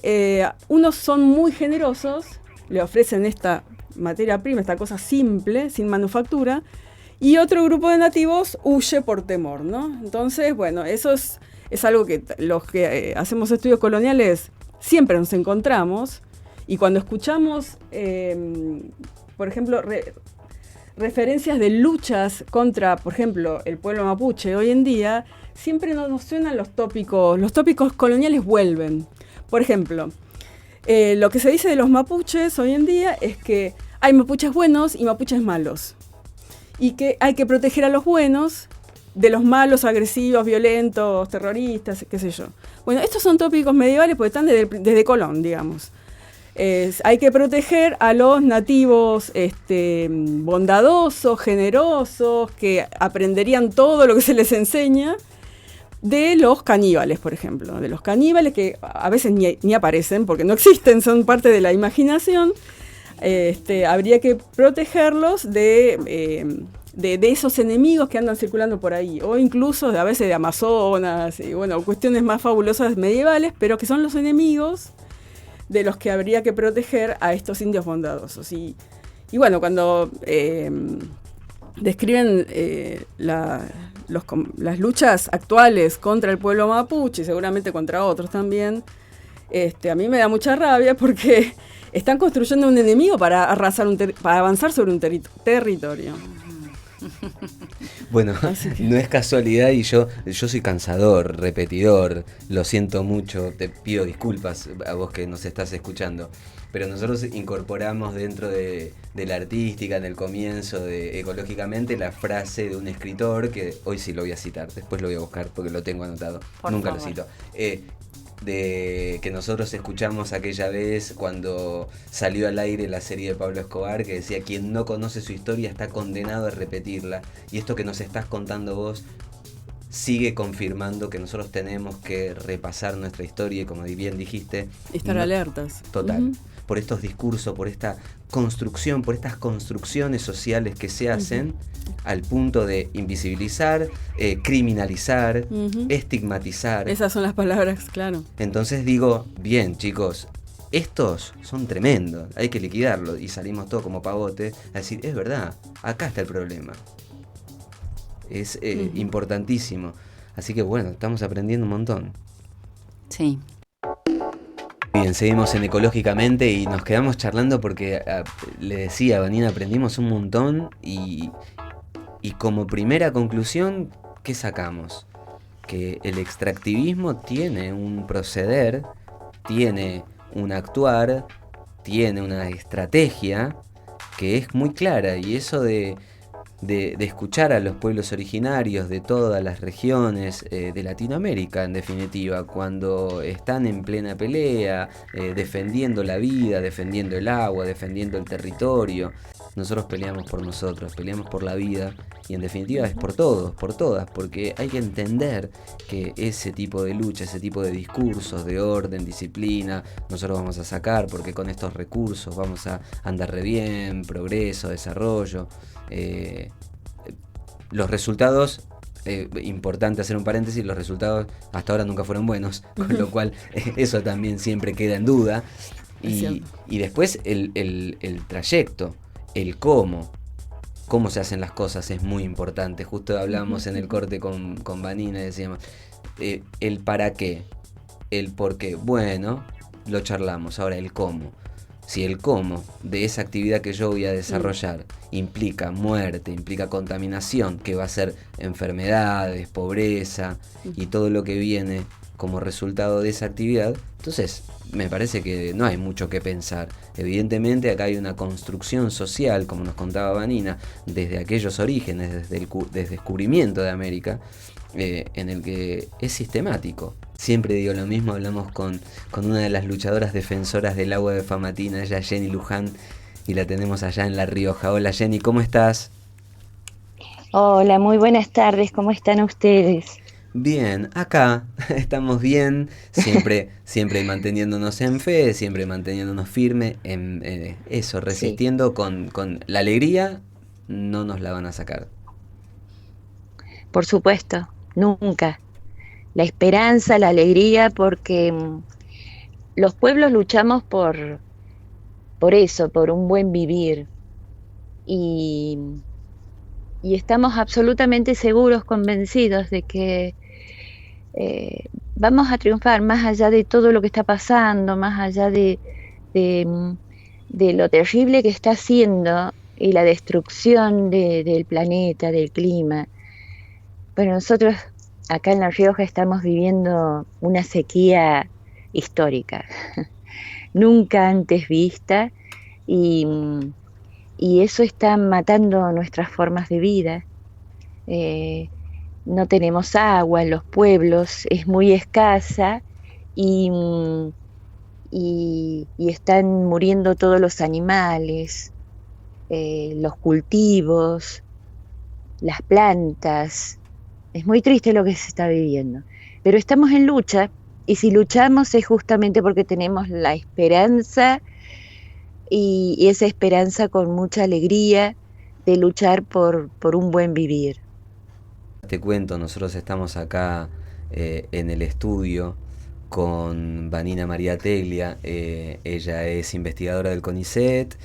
unos son muy generosos, le ofrecen esta materia prima, esta cosa simple, sin manufactura, y otro grupo de nativos huye por temor, ¿no? Entonces, bueno, eso es algo que los que hacemos estudios coloniales siempre nos encontramos, y cuando escuchamos, por ejemplo, referencias de luchas contra, por ejemplo, el pueblo mapuche hoy en día, siempre nos suenan los tópicos coloniales vuelven. Por ejemplo, lo que se dice de los mapuches hoy en día es que hay mapuches buenos y mapuches malos. Y que hay que proteger a los buenos de los malos, agresivos, violentos, terroristas, qué sé yo. Bueno, estos son tópicos medievales porque están desde Colón, digamos. Hay que proteger a los nativos bondadosos, generosos, que aprenderían todo lo que se les enseña, de los caníbales, por ejemplo. De los caníbales que a veces ni aparecen porque no existen, son parte de la imaginación. Habría que protegerlos de esos enemigos que andan circulando por ahí, o incluso a veces de Amazonas, y bueno, cuestiones más fabulosas medievales, pero que son los enemigos de los que habría que proteger a estos indios bondadosos. Y bueno, cuando describen las luchas actuales contra el pueblo mapuche, y seguramente contra otros también, A mí me da mucha rabia porque están construyendo un enemigo para arrasar para avanzar sobre un territorio. Bueno, no es casualidad y yo soy cansador, repetidor, lo siento mucho, te pido disculpas a vos que nos estás escuchando, pero nosotros incorporamos dentro de la artística, en el comienzo de Ecológicamente, la frase de un escritor que hoy sí lo voy a citar, después lo voy a buscar porque lo tengo anotado, nunca lo cito. De que nosotros escuchamos aquella vez cuando salió al aire la serie de Pablo Escobar, que decía: quien no conoce su historia está condenado a repetirla, y esto que nos estás contando vos sigue confirmando que nosotros tenemos que repasar nuestra historia y, como bien dijiste, estar alertas. Total. Por estos discursos, por esta construcción, por estas construcciones sociales que se hacen al punto de invisibilizar, criminalizar, estigmatizar. Esas son las palabras, claro. Entonces digo, bien, chicos, estos son tremendos, hay que liquidarlos. Y salimos todos como pavote a decir, es verdad, acá está el problema. Es importantísimo. Así que bueno, estamos aprendiendo un montón. Sí. Bien, seguimos en Ecológicamente y nos quedamos charlando porque le decía a Vanina, aprendimos un montón y como primera conclusión, ¿qué sacamos? Que el extractivismo tiene un proceder, tiene un actuar, tiene una estrategia que es muy clara, y eso de escuchar a los pueblos originarios de todas las regiones de Latinoamérica, en definitiva, cuando están en plena pelea, defendiendo la vida, defendiendo el agua, defendiendo el territorio. Nosotros peleamos por nosotros, peleamos por la vida, y en definitiva es por todos, por todas, porque hay que entender que ese tipo de lucha, ese tipo de discursos de orden, disciplina, nosotros vamos a sacar, porque con estos recursos vamos a andar re bien, progreso, desarrollo. Los resultados, importante hacer un paréntesis, los resultados hasta ahora nunca fueron buenos, con lo cual eso también siempre queda en duda. Y después el trayecto, el cómo se hacen las cosas es muy importante. Justo hablábamos en el corte con Vanina y decíamos, el para qué, el por qué, bueno, lo charlamos. Ahora el cómo. Si el cómo de esa actividad que yo voy a desarrollar implica muerte, implica contaminación, que va a ser enfermedades, pobreza y todo lo que viene como resultado de esa actividad, entonces me parece que no hay mucho que pensar. Evidentemente acá hay una construcción social, como nos contaba Vanina, desde aquellos orígenes, desde el descubrimiento de América, en el que es sistemático. Siempre digo lo mismo, hablamos con una de las luchadoras defensoras del agua de Famatina, ella Jenny Luján, y la tenemos allá en La Rioja. Hola Jenny, ¿cómo estás? Hola, muy buenas tardes, ¿cómo están ustedes? Bien, acá estamos bien, siempre manteniéndonos en fe, siempre manteniéndonos firmes en eso, resistiendo, sí. con la alegría, no nos la van a sacar. Por supuesto, nunca. La esperanza, la alegría, porque los pueblos luchamos por eso, por un buen vivir. Y estamos absolutamente seguros, convencidos de que vamos a triunfar más allá de todo lo que está pasando, más allá de lo terrible que está haciendo y la destrucción del planeta, del clima. Bueno, nosotros acá en La Rioja estamos viviendo una sequía histórica, nunca antes vista, y eso está matando nuestras formas de vida. No tenemos agua en los pueblos, es muy escasa, y están muriendo todos los animales, los cultivos, las plantas. Es muy triste lo que se está viviendo, pero estamos en lucha, y si luchamos es justamente porque tenemos la esperanza, y esa esperanza con mucha alegría de luchar por un buen vivir. Te cuento, nosotros estamos acá en el estudio con Vanina María Teglia, ella es investigadora del CONICET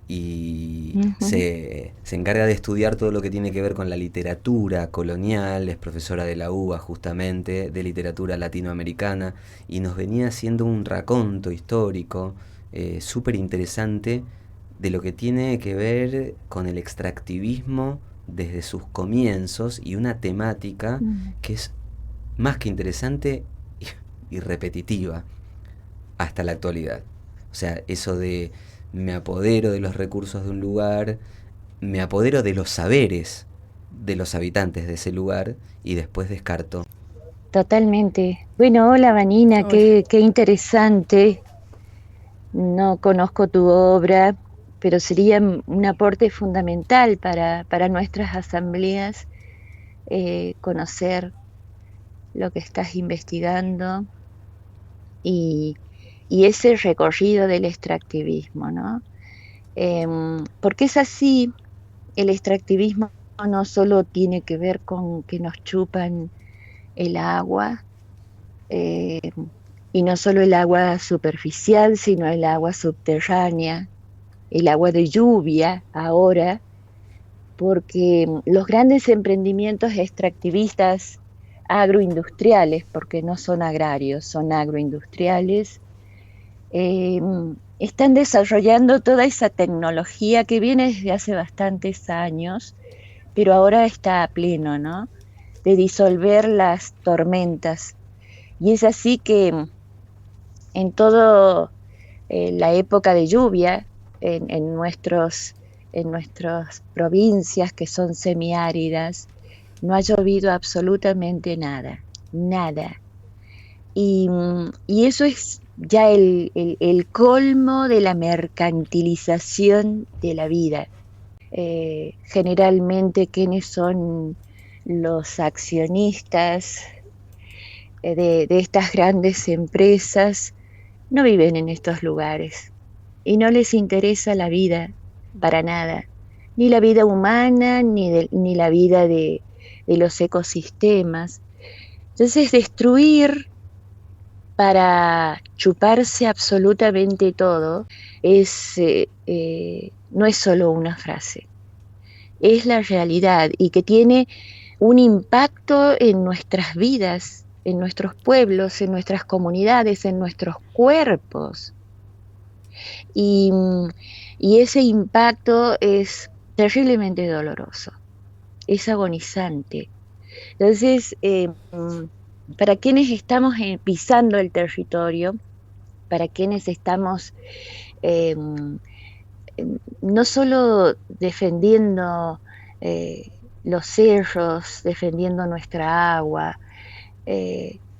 y Ujú. se encarga de estudiar todo lo que tiene que ver con la literatura colonial, es profesora de la UBA justamente, de literatura latinoamericana, y nos venía haciendo un raconto histórico súper interesante de lo que tiene que ver con el extractivismo desde sus comienzos y una temática que es más que interesante y repetitiva hasta la actualidad. O sea, eso de me apodero de los recursos de un lugar, me apodero de los saberes de los habitantes de ese lugar y después descarto. Totalmente. Bueno, hola Vanina, Hola. qué interesante. No conozco tu obra, pero sería un aporte fundamental para nuestras asambleas conocer lo que estás investigando y ese recorrido del extractivismo, ¿no? Porque es así, el extractivismo no solo tiene que ver con que nos chupan el agua, y no solo el agua superficial, sino el agua subterránea, el agua de lluvia ahora, porque los grandes emprendimientos extractivistas agroindustriales, porque no son agrarios, son agroindustriales, están desarrollando toda esa tecnología que viene desde hace bastantes años, pero ahora está a pleno, ¿no? De disolver las tormentas. Y es así que en toda la época de lluvia, en nuestras provincias que son semiáridas, no ha llovido absolutamente nada, nada. Y eso es ya el colmo de la mercantilización de la vida. Generalmente, ¿quiénes son los accionistas de estas grandes empresas? No viven en estos lugares y no les interesa la vida para nada, ni la vida humana, ni la vida de los ecosistemas. Entonces, destruir para chuparse absolutamente todo no es solo una frase, es la realidad y que tiene un impacto en nuestras vidas, en nuestros pueblos, en nuestras comunidades, en nuestros cuerpos. Y ese impacto es terriblemente doloroso, es agonizante. Entonces, para quienes estamos pisando el territorio, para quienes estamos no solo defendiendo los cerros, defendiendo nuestra agua,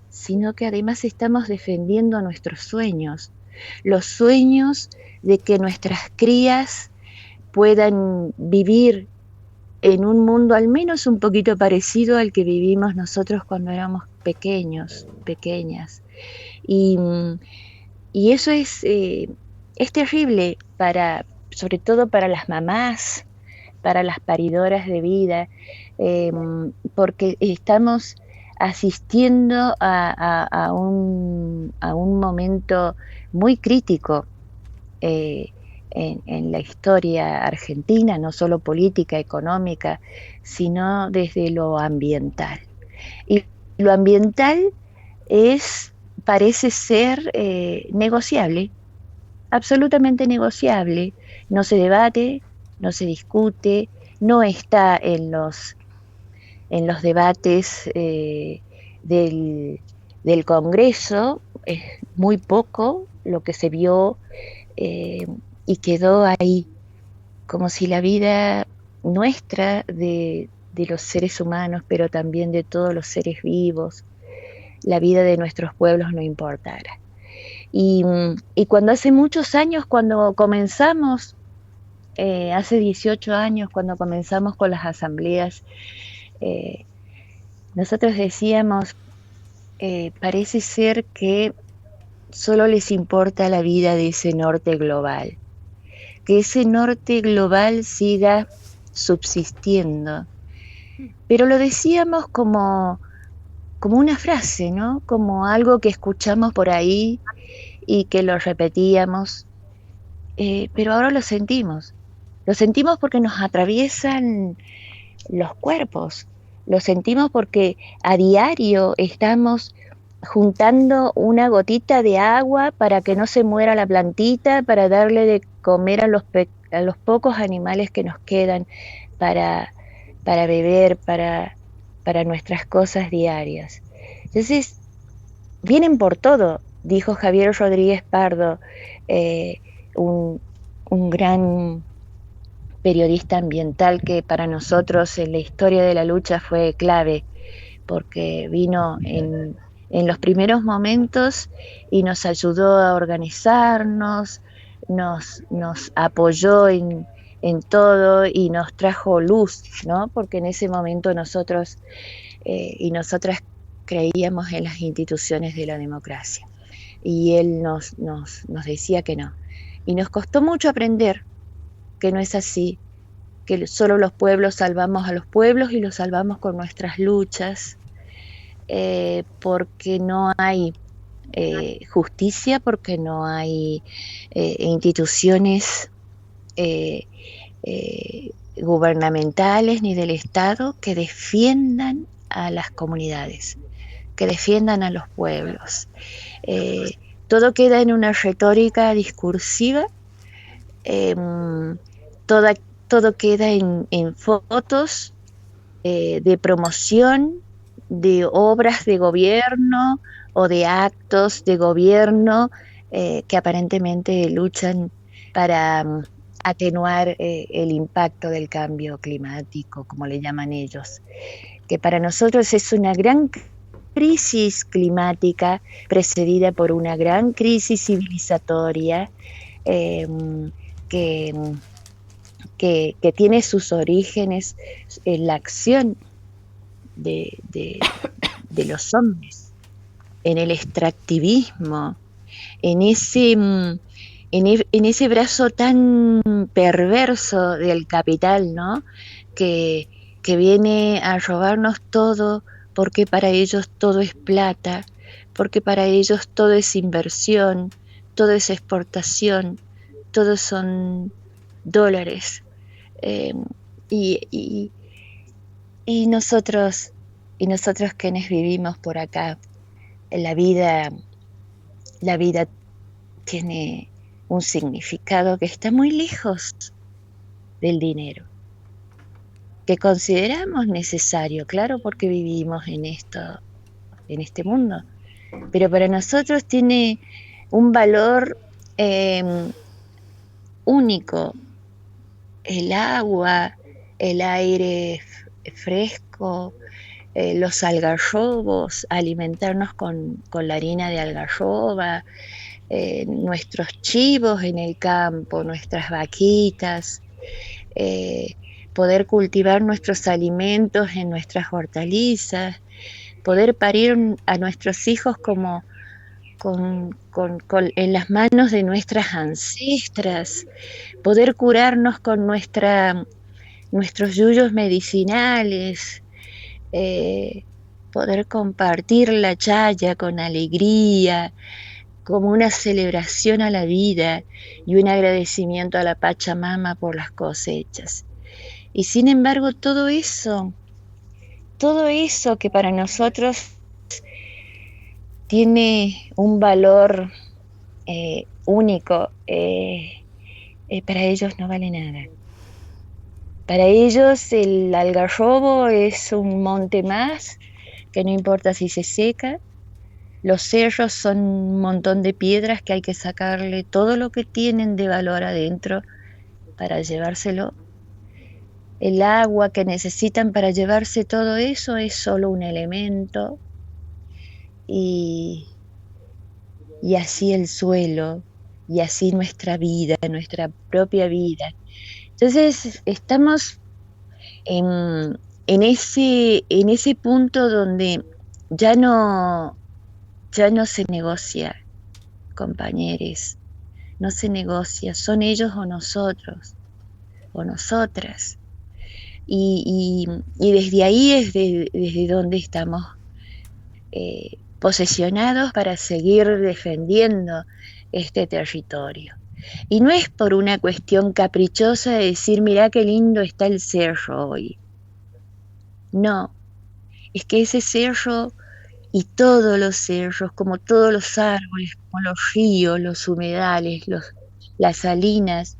sino que además estamos defendiendo nuestros sueños, los sueños de que nuestras crías puedan vivir en un mundo al menos un poquito parecido al que vivimos nosotros cuando éramos pequeños, pequeñas. Y eso es terrible, sobre todo para las mamás, para las paridoras de vida, porque estamos asistiendo a un momento muy crítico en la historia argentina, no solo política, económica, sino desde lo ambiental. Y lo ambiental parece ser negociable, absolutamente negociable. No se debate, no se discute, no está en los debates del Congreso, es muy poco lo que se vio y quedó ahí, como si la vida nuestra de los seres humanos, pero también de todos los seres vivos, la vida de nuestros pueblos no importara. Y cuando hace muchos años, cuando comenzamos, hace 18 años, cuando comenzamos con las asambleas, nosotros decíamos, parece ser que solo les importa la vida de ese norte global, que ese norte global siga subsistiendo. Pero lo decíamos como una frase, ¿no? Como algo que escuchamos por ahí y que lo repetíamos, pero ahora lo sentimos. Lo sentimos porque nos atraviesan los cuerpos, lo sentimos porque a diario estamos juntando una gotita de agua para que no se muera la plantita, para darle de comer a los pocos animales que nos quedan, para beber, para nuestras cosas diarias. Entonces, vienen por todo, dijo Javier Rodríguez Pardo, un gran periodista ambiental que para nosotros en la historia de la lucha fue clave, porque vino en los primeros momentos y nos ayudó a organizarnos, nos apoyó en todo y nos trajo luz, ¿no? Porque en ese momento nosotros y nosotras creíamos en las instituciones de la democracia. Y él nos decía que no. Y nos costó mucho aprender que no es así, que solo los pueblos salvamos a los pueblos y los salvamos con nuestras luchas, porque no hay justicia, porque no hay instituciones gubernamentales ni del Estado que defiendan a las comunidades, que defiendan a los pueblos. Todo queda en una retórica discursiva, todo queda en fotos de promoción de obras de gobierno o de actos de gobierno que aparentemente luchan para atenuar el impacto del cambio climático, como le llaman ellos, que para nosotros es una gran crisis climática precedida por una gran crisis civilizatoria que tiene sus orígenes en la acción de los hombres, en el extractivismo, en ese brazo tan perverso del capital, ¿no? Que viene a robarnos todo, porque para ellos todo es plata, porque para ellos todo es inversión, todo es exportación, todos son dólares. Y nosotros quienes vivimos por acá, la vida tiene un significado que está muy lejos del dinero, que consideramos necesario, claro, porque vivimos en este mundo, pero para nosotros tiene un valor único. El agua, el aire fresco, los algarrobos, alimentarnos con la harina de algarroba, nuestros chivos en el campo, nuestras vaquitas, poder cultivar nuestros alimentos en nuestras hortalizas, poder parir a nuestros hijos como en las manos de nuestras ancestras, poder curarnos con nuestros yuyos medicinales, poder compartir la chaya con alegría, como una celebración a la vida y un agradecimiento a la Pachamama por las cosechas. Y sin embargo, todo eso que para nosotros tiene un valor único, para ellos no vale nada. Para ellos el algarrobo es un monte más, que no importa si se seca. Los cerros son un montón de piedras que hay que sacarle todo lo que tienen de valor adentro para llevárselo. El agua que necesitan para llevarse todo eso es solo un elemento. Y así el suelo, y así nuestra vida, nuestra propia vida. Entonces estamos en ese punto donde ya no se negocia, compañeros, no se negocia, son ellos o nosotros, o nosotras. Y desde ahí es desde donde estamos posesionados para seguir defendiendo este territorio. Y no es por una cuestión caprichosa de decir, mirá qué lindo está el cerro hoy. No, es que ese cerro y todos los cerros, como todos los árboles, como los ríos, los humedales, las salinas,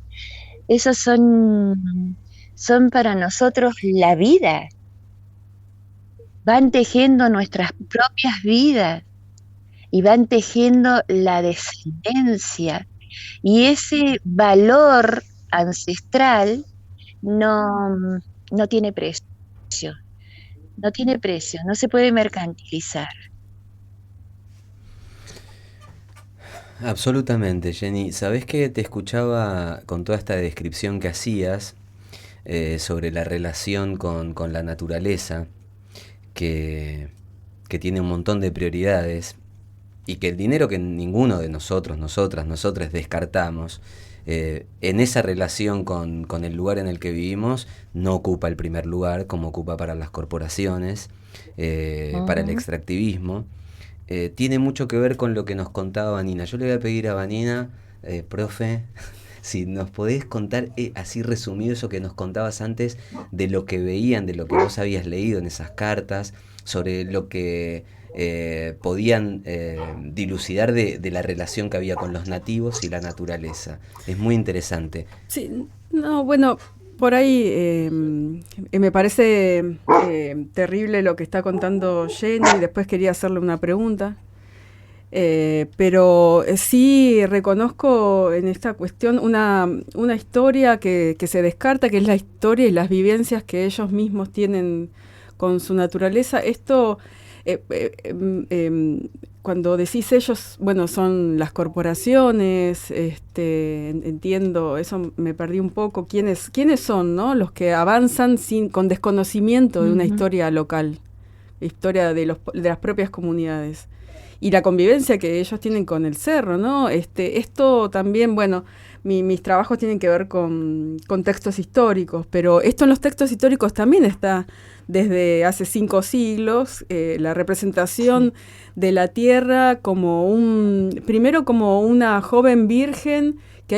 esos son para nosotros la vida. Van tejiendo nuestras propias vidas y van tejiendo la descendencia. Y ese valor ancestral no tiene precio. No tiene precio, no se puede mercantilizar. Absolutamente, Jenny. ¿Sabés que te escuchaba con toda esta descripción que hacías sobre la relación con la naturaleza, que tiene un montón de prioridades y que el dinero que ninguno de nosotros, nosotras descartamos, en esa relación con el lugar en el que vivimos, no ocupa el primer lugar como ocupa para las corporaciones, para el extractivismo. Tiene mucho que ver con lo que nos contaba Vanina. Yo le voy a pedir a Vanina, profe, si nos podés contar así resumido eso que nos contabas antes de lo que veían, de lo que vos habías leído en esas cartas, sobre lo que podían dilucidar de la relación que había con los nativos y la naturaleza. Es muy interesante. Sí, no, bueno, por ahí me parece terrible lo que está contando Jenny, y después quería hacerle una pregunta. Pero sí reconozco en esta cuestión una historia que se descarta, que es la historia y las vivencias que ellos mismos tienen con su naturaleza. Esto, cuando decís ellos, bueno, son las corporaciones, entiendo, eso me perdí un poco. ¿Quiénes son, no? Los que avanzan con desconocimiento de una historia local, historia de las propias comunidades. Y la convivencia que ellos tienen con el cerro, ¿no? Esto también, bueno, mis trabajos tienen que ver con textos históricos, pero esto en los textos históricos también está desde hace 5 siglos, la representación de la tierra como primero como una joven virgen que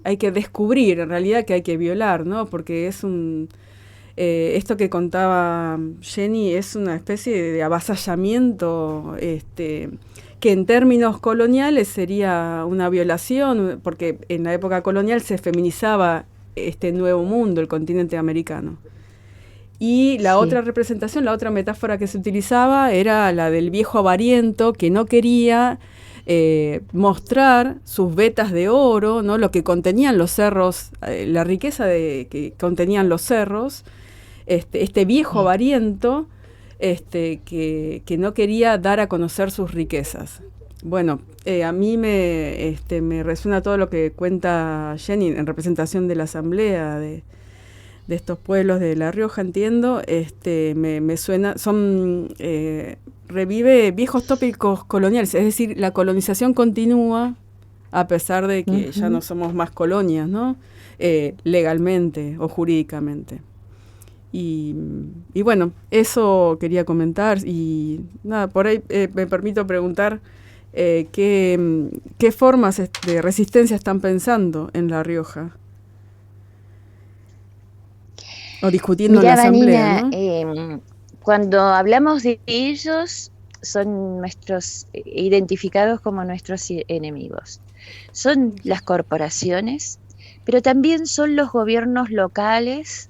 hay que descubrir, en realidad que hay que violar, ¿no? Porque es esto que contaba Jenny es una especie de avasallamiento, que en términos coloniales sería una violación, porque en la época colonial se feminizaba este nuevo mundo, el continente americano. Y la otra representación, la otra metáfora que se utilizaba era la del viejo avariento que no quería mostrar sus vetas de oro, ¿no? Lo que contenían los cerros, la riqueza que contenían los cerros. Este viejo avariento que no quería dar a conocer sus riquezas. Bueno, a mí me resuena todo lo que cuenta Jenny en representación de la asamblea de estos pueblos de La Rioja, entiendo. Me suena, revive viejos tópicos coloniales, es decir, la colonización continúa a pesar de que ya no somos más colonias, ¿no? Legalmente o jurídicamente. Y bueno, eso quería comentar y nada, por ahí me permito preguntar qué formas de resistencia están pensando en La Rioja o discutiendo en la asamblea, Vanina, ¿no? Cuando hablamos de ellos, son identificados como nuestros enemigos. Son las corporaciones, pero también son los gobiernos locales,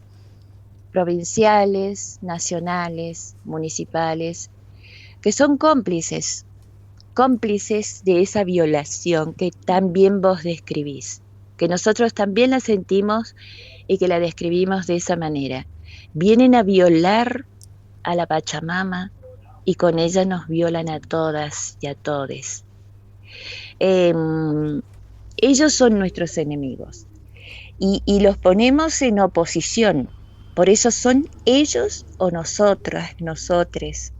provinciales, nacionales, municipales, que son cómplices de esa violación que también vos describís, que nosotros también la sentimos y que la describimos de esa manera. Vienen a violar a la Pachamama y con ella nos violan a todas y a todes. Ellos son nuestros enemigos y los ponemos en oposición. Por eso son ellos o nosotras, nosotres.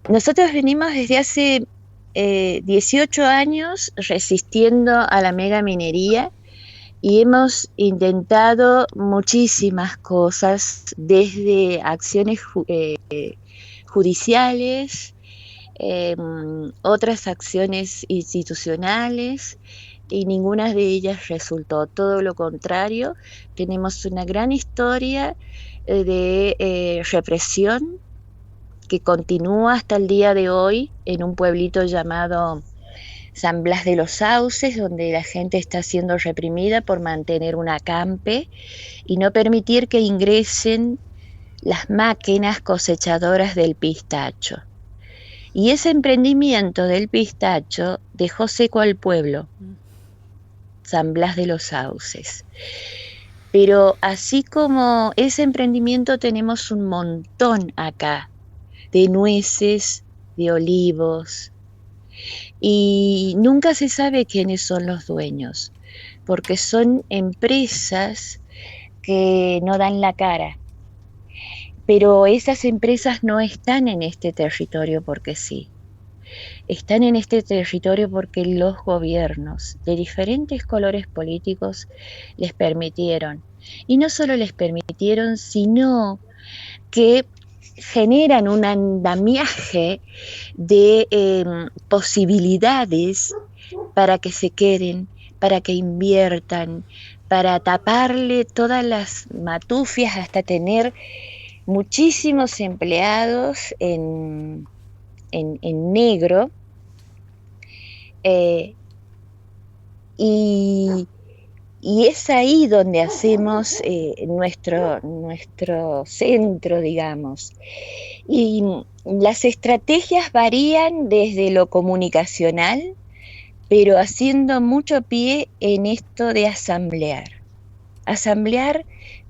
Nosotros venimos desde hace 18 años resistiendo a la megaminería y hemos intentado muchísimas cosas, desde acciones judiciales, otras acciones institucionales, y ninguna de ellas resultó. Todo lo contrario, tenemos una gran historia de represión que continúa hasta el día de hoy en un pueblito llamado San Blas de los Sauces, donde la gente está siendo reprimida por mantener un acampe y no permitir que ingresen las máquinas cosechadoras del pistacho. Y ese emprendimiento del pistacho dejó seco al pueblo, San Blas de los Sauces. Pero así como ese emprendimiento tenemos un montón acá, de nueces, de olivos, y nunca se sabe quiénes son los dueños, porque son empresas que no dan la cara. Pero esas empresas no están en este territorio porque sí. Están en este territorio porque los gobiernos de diferentes colores políticos les permitieron. Y no solo les permitieron, sino que generan un andamiaje de posibilidades para que se queden, para que inviertan, para taparle todas las matufias hasta tener muchísimos empleados en negro, y es ahí donde hacemos nuestro centro, digamos. Y las estrategias varían desde lo comunicacional, pero haciendo mucho pie en esto de asamblear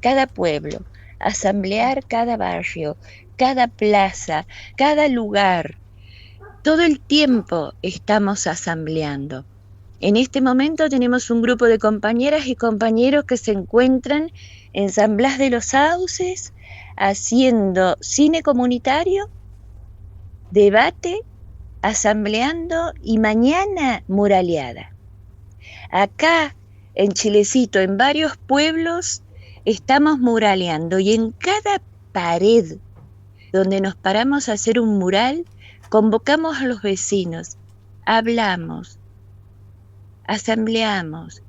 cada pueblo, asamblear cada barrio, cada plaza, cada lugar. Todo el tiempo estamos asambleando. En este momento tenemos un grupo de compañeras y compañeros que se encuentran en San Blas de los Sauces haciendo cine comunitario, debate, asambleando y mañana muraleada. Acá en Chilecito, en varios pueblos, estamos muraleando y en cada pared donde nos paramos a hacer un mural, convocamos a los vecinos, hablamos, asambleamos,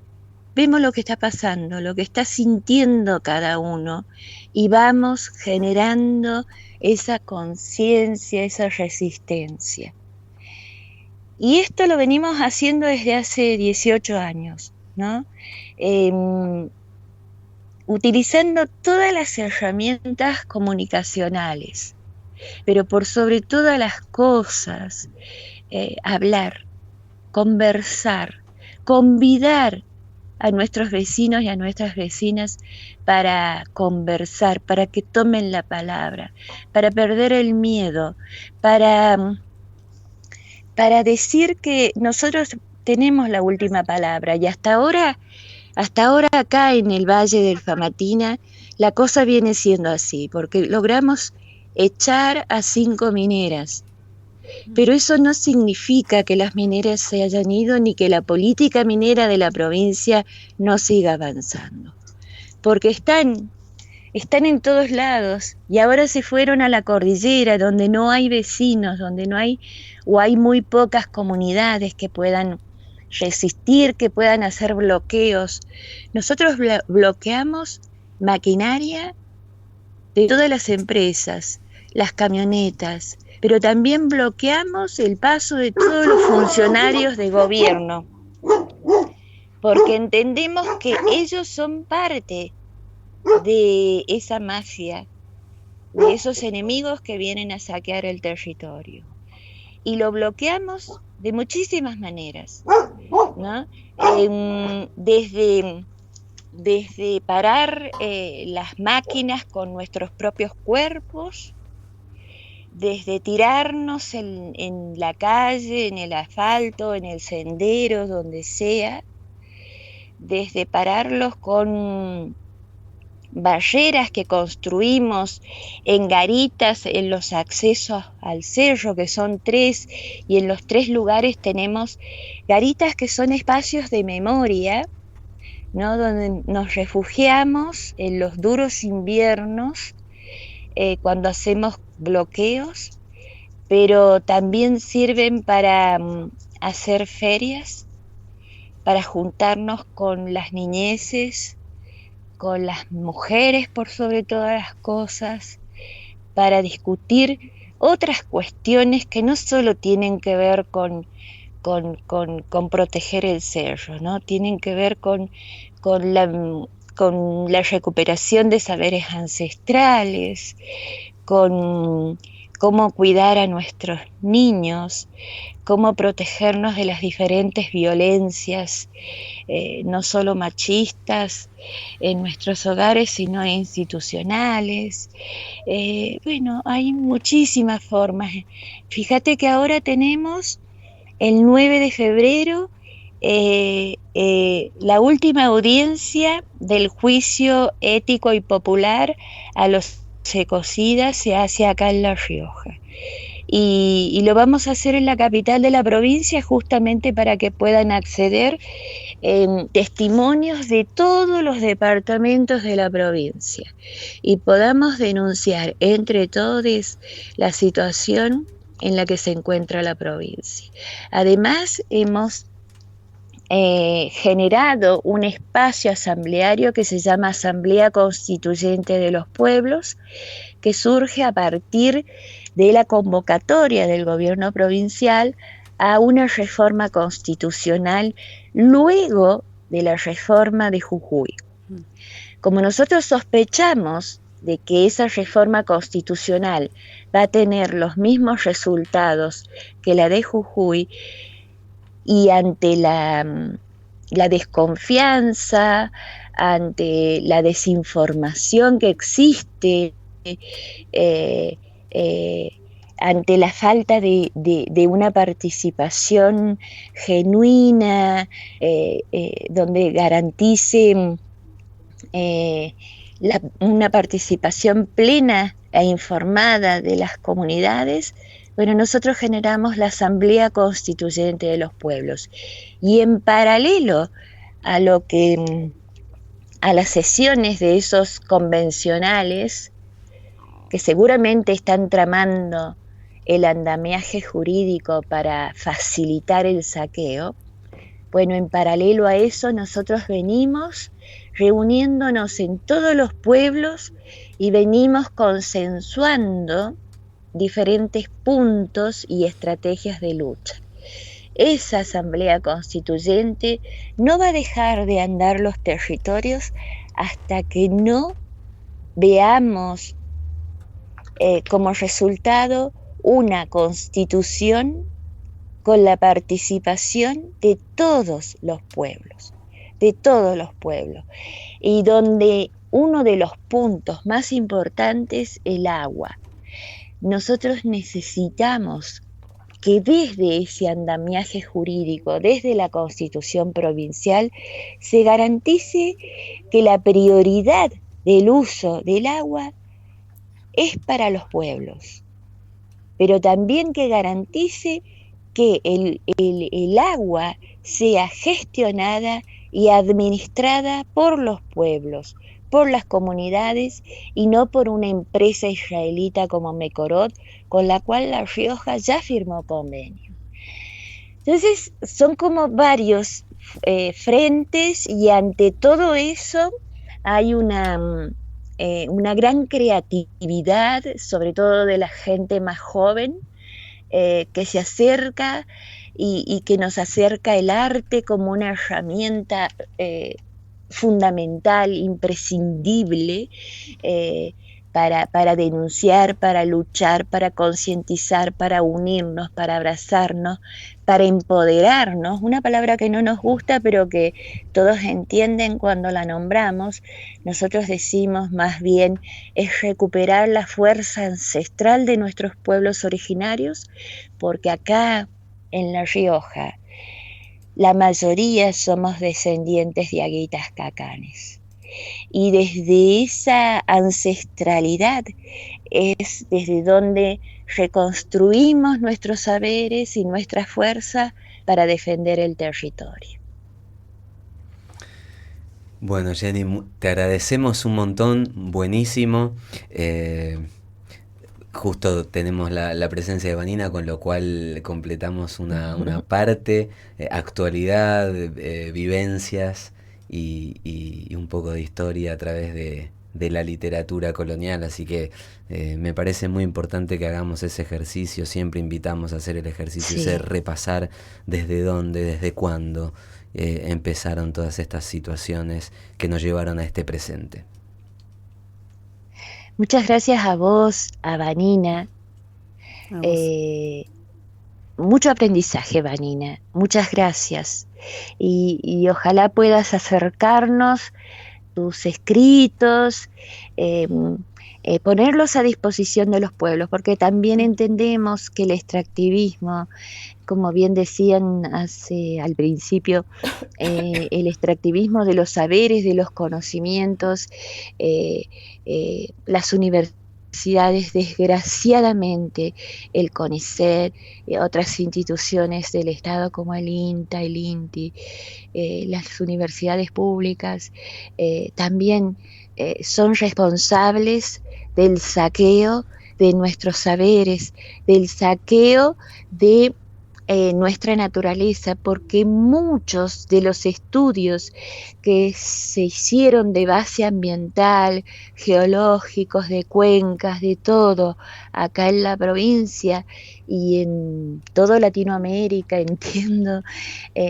vemos lo que está pasando, lo que está sintiendo cada uno y vamos generando esa conciencia, esa resistencia. Y esto lo venimos haciendo desde hace 18 años, ¿no? Utilizando todas las herramientas comunicacionales, pero por sobre todas las cosas, hablar, conversar, convidar a nuestros vecinos y a nuestras vecinas para conversar, para que tomen la palabra, para perder el miedo, para decir que nosotros tenemos la última palabra. Y hasta ahora acá en el Valle del Famatina, la cosa viene siendo así, porque logramos echar a 5 mineras. Pero eso no significa que las mineras se hayan ido ni que la política minera de la provincia no siga avanzando. Porque están en todos lados y ahora se fueron a la cordillera donde no hay vecinos, donde no hay o hay muy pocas comunidades que puedan resistir, que puedan hacer bloqueos. Nosotros bloqueamos maquinaria de todas las empresas, las camionetas, pero también bloqueamos el paso de todos los funcionarios de gobierno, porque entendemos que ellos son parte de esa mafia, de esos enemigos que vienen a saquear el territorio. Y lo bloqueamos de muchísimas maneras, ¿no? Desde parar las máquinas con nuestros propios cuerpos, desde tirarnos en la calle, en el asfalto, en el sendero, donde sea, desde pararlos con barreras que construimos en garitas, en los accesos al cerro, que son 3, y en los 3 lugares tenemos garitas que son espacios de memoria, ¿no? Donde nos refugiamos en los duros inviernos, cuando hacemos bloqueos, pero también sirven para hacer ferias, para juntarnos con las niñeces, con las mujeres por sobre todas las cosas, para discutir otras cuestiones que no solo tienen que ver con proteger el cerro, ¿no? Tienen que ver con la recuperación de saberes ancestrales, con cómo cuidar a nuestros niños, cómo protegernos de las diferentes violencias, no solo machistas en nuestros hogares, sino institucionales. Bueno, hay muchísimas formas. Fíjate que ahora tenemos el 9 de febrero la última audiencia del juicio ético y popular a los ecocidas se hace acá en La Rioja. Y lo vamos a hacer en la capital de la provincia justamente para que puedan acceder testimonios de todos los departamentos de la provincia y podamos denunciar entre todos la situación en la que se encuentra la provincia. Además, hemos generado un espacio asambleario que se llama Asamblea Constituyente de los Pueblos, que surge a partir de la convocatoria del gobierno provincial a una reforma constitucional luego de la reforma de Jujuy. Como nosotros sospechamos de que esa reforma constitucional va a tener los mismos resultados que la de Jujuy, y ante la desconfianza, ante la desinformación que existe, ante la falta de una participación genuina, donde garantice una participación plena e informada de las comunidades, bueno, nosotros generamos la Asamblea Constituyente de los Pueblos. Y en paralelo a las sesiones de esos convencionales, que seguramente están tramando el andamiaje jurídico para facilitar el saqueo, bueno, en paralelo a eso nosotros venimos reuniéndonos en todos los pueblos y venimos consensuando diferentes puntos y estrategias de lucha. Esa Asamblea Constituyente no va a dejar de andar los territorios hasta que no veamos como resultado una constitución con la participación de todos los pueblos, y donde uno de los puntos más importantes es el agua. Nosotros necesitamos que desde ese andamiaje jurídico, desde la Constitución provincial, se garantice que la prioridad del uso del agua es para los pueblos, pero también que garantice que el agua sea gestionada y administrada por los pueblos, por las comunidades y no por una empresa israelita como Mekorot, con la cual La Rioja ya firmó convenio. Entonces son como varios frentes, y ante todo eso hay una gran creatividad, sobre todo de la gente más joven, que se acerca y que nos acerca el arte como una herramienta fundamental, imprescindible, para denunciar, para luchar, para concientizar, para unirnos, para abrazarnos, para empoderarnos, una palabra que no nos gusta pero que todos entienden cuando la nombramos. Nosotros decimos más bien es recuperar la fuerza ancestral de nuestros pueblos originarios, porque acá en La Rioja la mayoría somos descendientes de aguitas cacanes. Y desde esa ancestralidad es desde donde reconstruimos nuestros saberes y nuestra fuerza para defender el territorio. Bueno, Jenny, te agradecemos un montón, buenísimo. justo tenemos la presencia de Vanina, con lo cual completamos una parte, actualidad, vivencias y un poco de historia a través de la literatura colonial, así que me parece muy importante que hagamos ese ejercicio. Siempre invitamos a hacer el ejercicio, Sí. ese repasar desde dónde, desde cuándo empezaron todas estas situaciones que nos llevaron a este presente. Muchas gracias a vos, a Vanina. A vos. Mucho aprendizaje, Vanina. Muchas gracias. Y ojalá puedas acercarnos tus escritos, ponerlos a disposición de los pueblos, porque también entendemos que el extractivismo, como bien decían al principio, el extractivismo de los saberes, de los conocimientos, las universidades, desgraciadamente, el CONICET, otras instituciones del Estado como el INTA, el INTI, las universidades públicas, también son responsables del saqueo de nuestros saberes, del saqueo de nuestra naturaleza, porque muchos de los estudios que se hicieron de base ambiental, geológicos, de cuencas, de todo, acá en la provincia y en toda Latinoamérica, entiendo,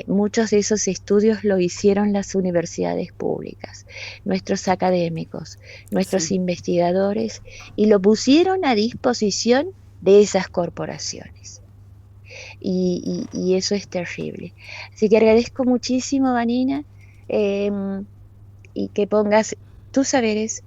muchos de esos estudios lo hicieron las universidades públicas, nuestros académicos, nuestros investigadores, y lo pusieron a disposición de esas corporaciones. Y eso es terrible. Así que agradezco muchísimo, Vanina, y que pongas tus saberes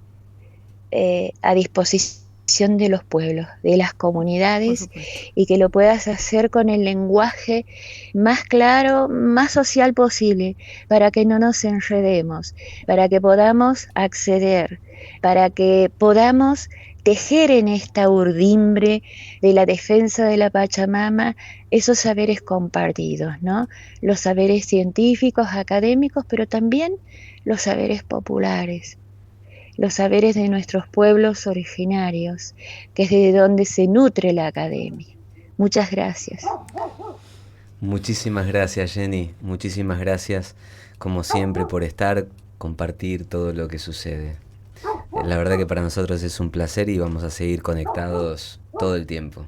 a disposición de los pueblos, de las comunidades, y que lo puedas hacer con el lenguaje más claro, más social posible, para que no nos enredemos, para que podamos acceder, para que podamos tejer en esta urdimbre de la defensa de la Pachamama esos saberes compartidos, ¿no? Los saberes científicos, académicos, pero también los saberes populares, los saberes de nuestros pueblos originarios, que es de donde se nutre la academia. Muchas gracias. Muchísimas gracias, Jenny. Muchísimas gracias, como siempre, por compartir todo lo que sucede. La verdad que para nosotros es un placer y vamos a seguir conectados todo el tiempo.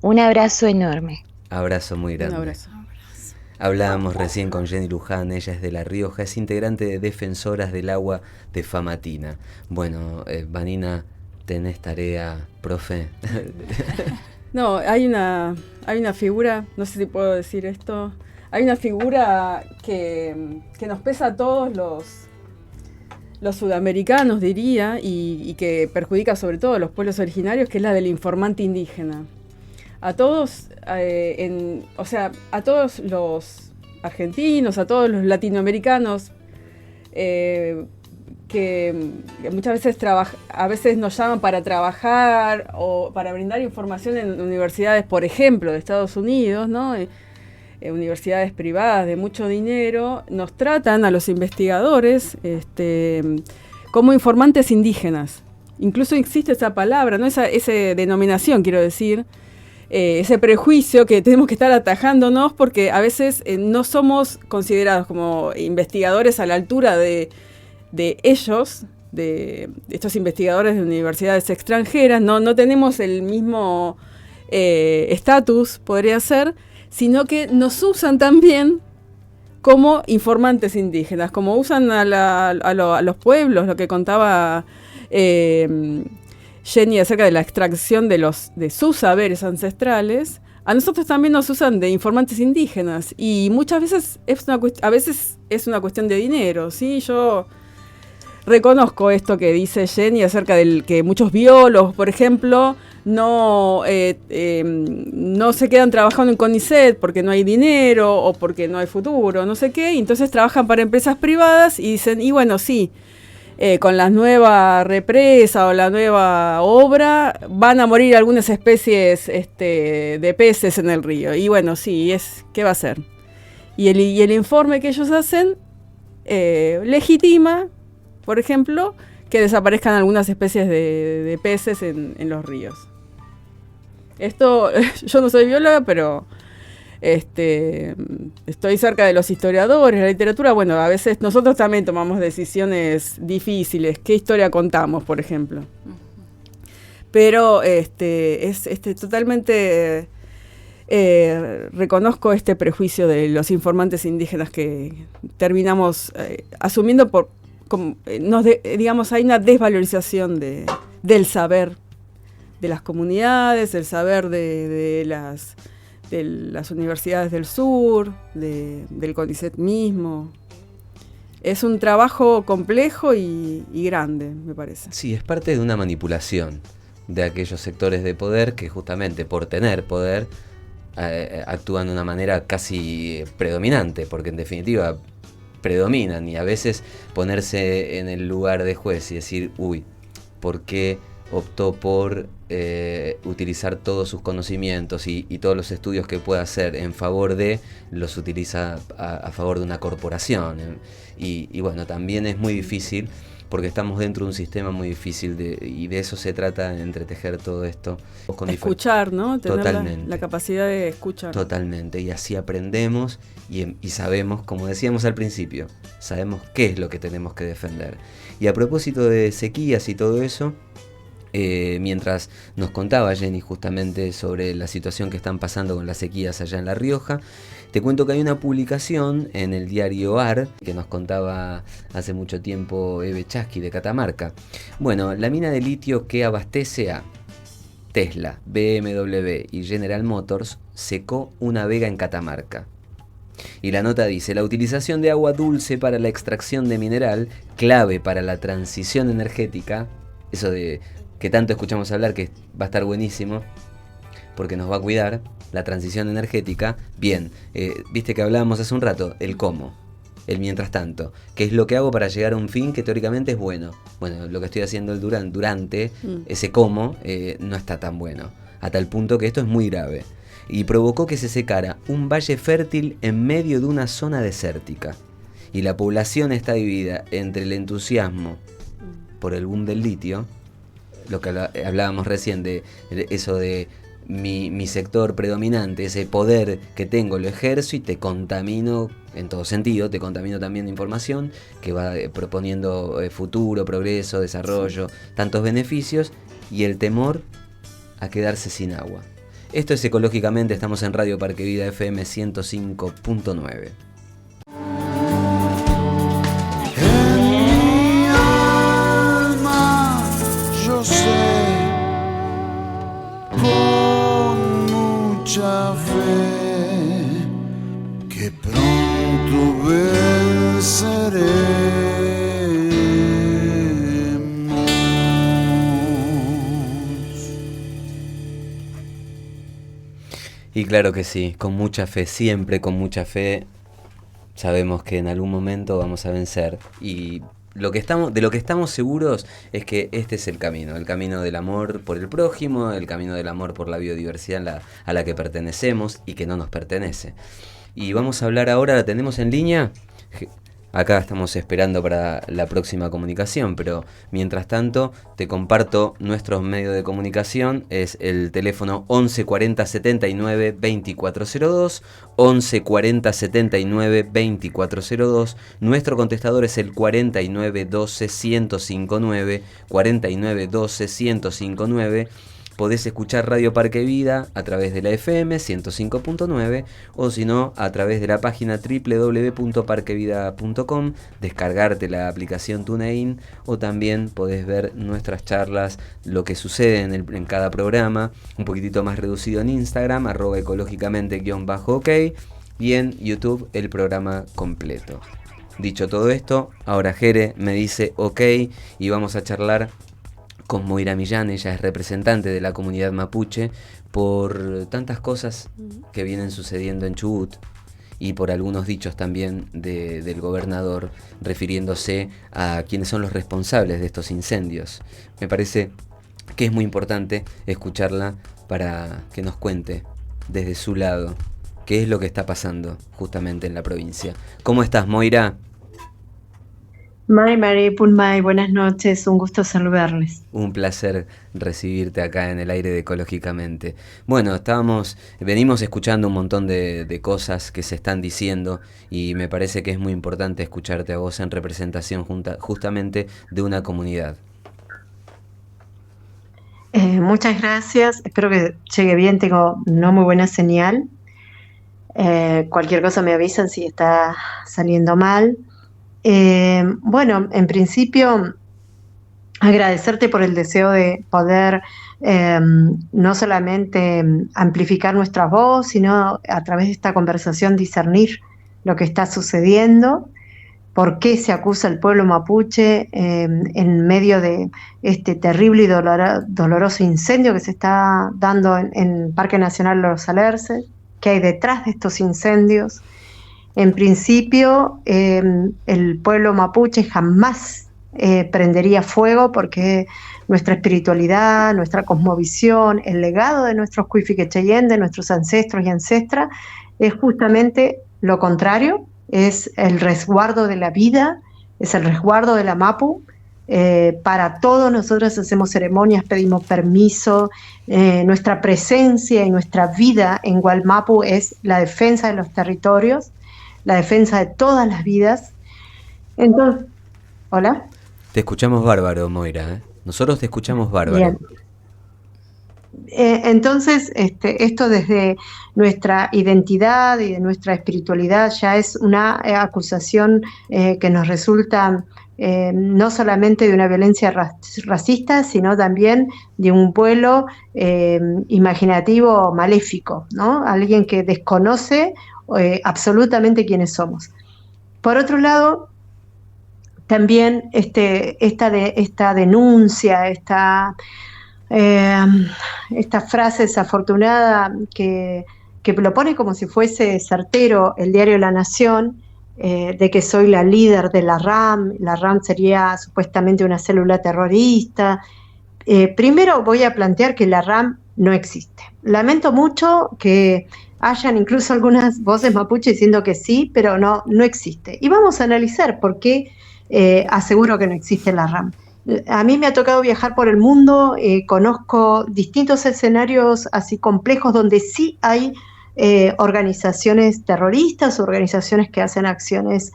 Un abrazo enorme. Abrazo muy grande. Un abrazo. Hablábamos recién con Jenny Luján, ella es de La Rioja, es integrante de Defensoras del Agua de Famatina. Bueno, Vanina, tenés tarea, profe. No, hay una figura, no sé si puedo decir esto, hay una figura que nos pesa a todos los sudamericanos, diría, y que perjudica sobre todo a los pueblos originarios, que es la del informante indígena. A todos, a todos los argentinos, a todos los latinoamericanos, que muchas veces a veces nos llaman para trabajar o para brindar información en universidades, por ejemplo, de Estados Unidos, ¿no? Universidades privadas de mucho dinero, nos tratan a los investigadores como informantes indígenas. Incluso existe esa palabra, ¿no? Esa denominación, quiero decir, ese prejuicio que tenemos que estar atajándonos, porque a veces no somos considerados como investigadores a la altura de ellos, de estos investigadores de universidades extranjeras, no tenemos el mismo estatus, podría ser, sino que nos usan también como informantes indígenas, como usan a los pueblos, lo que contaba Jenny acerca de la extracción de sus saberes ancestrales. A nosotros también nos usan de informantes indígenas, y muchas veces a veces es una cuestión de dinero, ¿sí? Yo reconozco esto que dice Jenny acerca del que muchos biólogos, por ejemplo, no se quedan trabajando en CONICET porque no hay dinero o porque no hay futuro, no sé qué, y entonces trabajan para empresas privadas y dicen, y bueno, sí, con la nueva represa o la nueva obra van a morir algunas especies de peces en el río. Y bueno, sí, ¿qué va a hacer? Y el informe que ellos hacen legitima, por ejemplo, que desaparezcan algunas especies de peces en los ríos. Esto, yo no soy bióloga, pero estoy cerca de los historiadores, la literatura. Bueno, a veces nosotros también tomamos decisiones difíciles. ¿Qué historia contamos, por ejemplo? Pero es totalmente... reconozco este prejuicio de los informantes indígenas que terminamos asumiendo digamos, hay una desvalorización del saber de las comunidades, del saber de las universidades del sur, del CONICET mismo. Es un trabajo complejo y grande, me parece. Sí, es parte de una manipulación de aquellos sectores de poder que justamente por tener poder actúan de una manera casi predominante, porque en definitiva predominan, y a veces ponerse en el lugar de juez y decir, uy, ¿por qué optó por utilizar todos sus conocimientos y todos los estudios que pueda hacer en favor de, los utiliza a favor de una corporación? Y bueno, también es muy difícil, porque estamos dentro de un sistema muy difícil y de eso se trata, de entretejer todo esto. Escuchar, ¿no? Tener Totalmente. La capacidad de escuchar. Totalmente, y así aprendemos y sabemos, como decíamos al principio, sabemos qué es lo que tenemos que defender. Y a propósito de sequías y todo eso, mientras nos contaba Jenny justamente sobre la situación que están pasando con las sequías allá en La Rioja, te cuento que hay una publicación en el diario AR que nos contaba hace mucho tiempo Eve Chasqui de Catamarca. Bueno, la mina de litio que abastece a Tesla, BMW y General Motors secó una vega en Catamarca. Y la nota dice: la utilización de agua dulce para la extracción de mineral, clave para la transición energética, eso de que tanto escuchamos hablar, que va a estar buenísimo, porque nos va a cuidar la transición energética. Bien, viste que hablábamos hace un rato, el cómo, el mientras tanto, que es lo que hago para llegar a un fin que teóricamente es bueno. Bueno, lo que estoy haciendo durante ese cómo no está tan bueno, a tal punto que esto es muy grave. Y provocó que se secara un valle fértil en medio de una zona desértica. Y la población está dividida entre el entusiasmo por el boom del litio, lo que hablábamos recién de eso de mi sector predominante, ese poder que tengo lo ejerzo y te contamino en todo sentido, te contamino también de información que va proponiendo futuro, progreso, desarrollo, tantos beneficios, y el temor a quedarse sin agua. Esto es Ecológicamente, estamos en Radio Parque Vida FM 105.9. Mucha fe que pronto venceremos. Y claro que sí, con mucha fe, siempre con mucha fe, sabemos que en algún momento vamos a vencer. Y de lo que estamos seguros es que este es el camino del amor por el prójimo, el camino del amor por la biodiversidad a la que pertenecemos y que no nos pertenece. Y vamos a hablar ahora, ¿la tenemos en línea? Acá estamos esperando para la próxima comunicación, pero mientras tanto te comparto nuestros medios de comunicación. Es el teléfono 11 40 79 2402, 11 40 79 2402. Nuestro contestador es el 49 12 1059, 49 12 1059. Podés escuchar Radio Parque Vida a través de la FM 105.9 o si no a través de la página www.parquevida.com, descargarte la aplicación TuneIn, o también podés ver nuestras charlas, lo que sucede en cada programa, un poquitito más reducido en Instagram, @ecológicamente_ok, y en YouTube el programa completo. Dicho todo esto, ahora Jere me dice ok y vamos a charlar con Moira Millán. Ella es representante de la comunidad mapuche por tantas cosas que vienen sucediendo en Chubut y por algunos dichos también del gobernador refiriéndose a quienes son los responsables de estos incendios. Me parece que es muy importante escucharla para que nos cuente desde su lado qué es lo que está pasando justamente en la provincia. ¿Cómo estás, Moira? Mai Mari Punmai, buenas noches, un gusto saludarles. Un placer recibirte acá en el aire de Ecológicamente. Bueno, venimos escuchando un montón de cosas que se están diciendo y me parece que es muy importante escucharte a vos en representación justamente de una comunidad. Muchas gracias, espero que llegue bien, tengo no muy buena señal. Cualquier cosa me avisan si está saliendo mal. Bueno, en principio, agradecerte por el deseo de poder no solamente amplificar nuestra voz, sino a través de esta conversación discernir lo que está sucediendo, por qué se acusa al pueblo mapuche en medio de este terrible y doloroso incendio que se está dando en el Parque Nacional Los Alerces, qué hay detrás de estos incendios. En principio, el pueblo mapuche jamás prendería fuego porque nuestra espiritualidad, nuestra cosmovisión, el legado de nuestros Cuifiquecheyén, de nuestros ancestros y ancestras, es justamente lo contrario, es el resguardo de la vida, es el resguardo de la Mapu. Para todos nosotros hacemos ceremonias, pedimos permiso, nuestra presencia y nuestra vida en Gualmapu es la defensa de los territorios, la defensa de todas las vidas. Entonces, ¿hola? Te escuchamos bárbaro, Moira, ¿eh? Nosotros te escuchamos bárbaro. Bien. Entonces, esto desde nuestra identidad y de nuestra espiritualidad ya es una acusación que nos resulta no solamente de una violencia racista, sino también de un vuelo imaginativo maléfico, ¿no? Alguien que desconoce absolutamente quiénes somos. Por otro lado, también esta denuncia, esta frase desafortunada que lo pone como si fuese certero el diario La Nación, de que soy la líder de la RAM sería supuestamente una célula terrorista. Primero voy a plantear que la RAM no existe. Lamento mucho que hayan incluso algunas voces mapuche diciendo que sí, pero no existe. Y vamos a analizar por qué aseguro que no existe la RAM. A mí me ha tocado viajar por el mundo, conozco distintos escenarios así complejos donde sí hay organizaciones terroristas, organizaciones que hacen acciones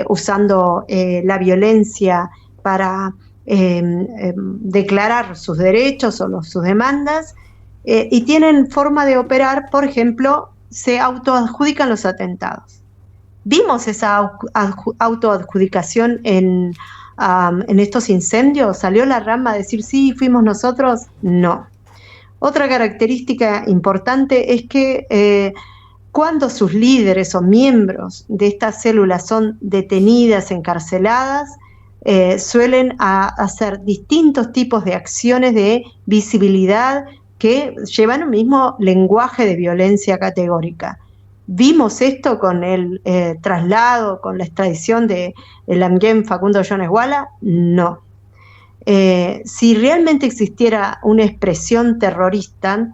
usando la violencia para declarar sus derechos o sus demandas, y tienen forma de operar. Por ejemplo, se autoadjudican los atentados. Vimos esa autoadjudicación en estos incendios. ¿Salió la RAM a decir sí, fuimos nosotros? No. Otra característica importante es que cuando sus líderes o miembros de estas células son detenidas, encarceladas, suelen hacer distintos tipos de acciones de visibilidad que llevan un mismo lenguaje de violencia categórica. ¿Vimos esto con el traslado, con la extradición de el Amguén Facundo Jones Wala? No. Si realmente existiera una expresión terrorista,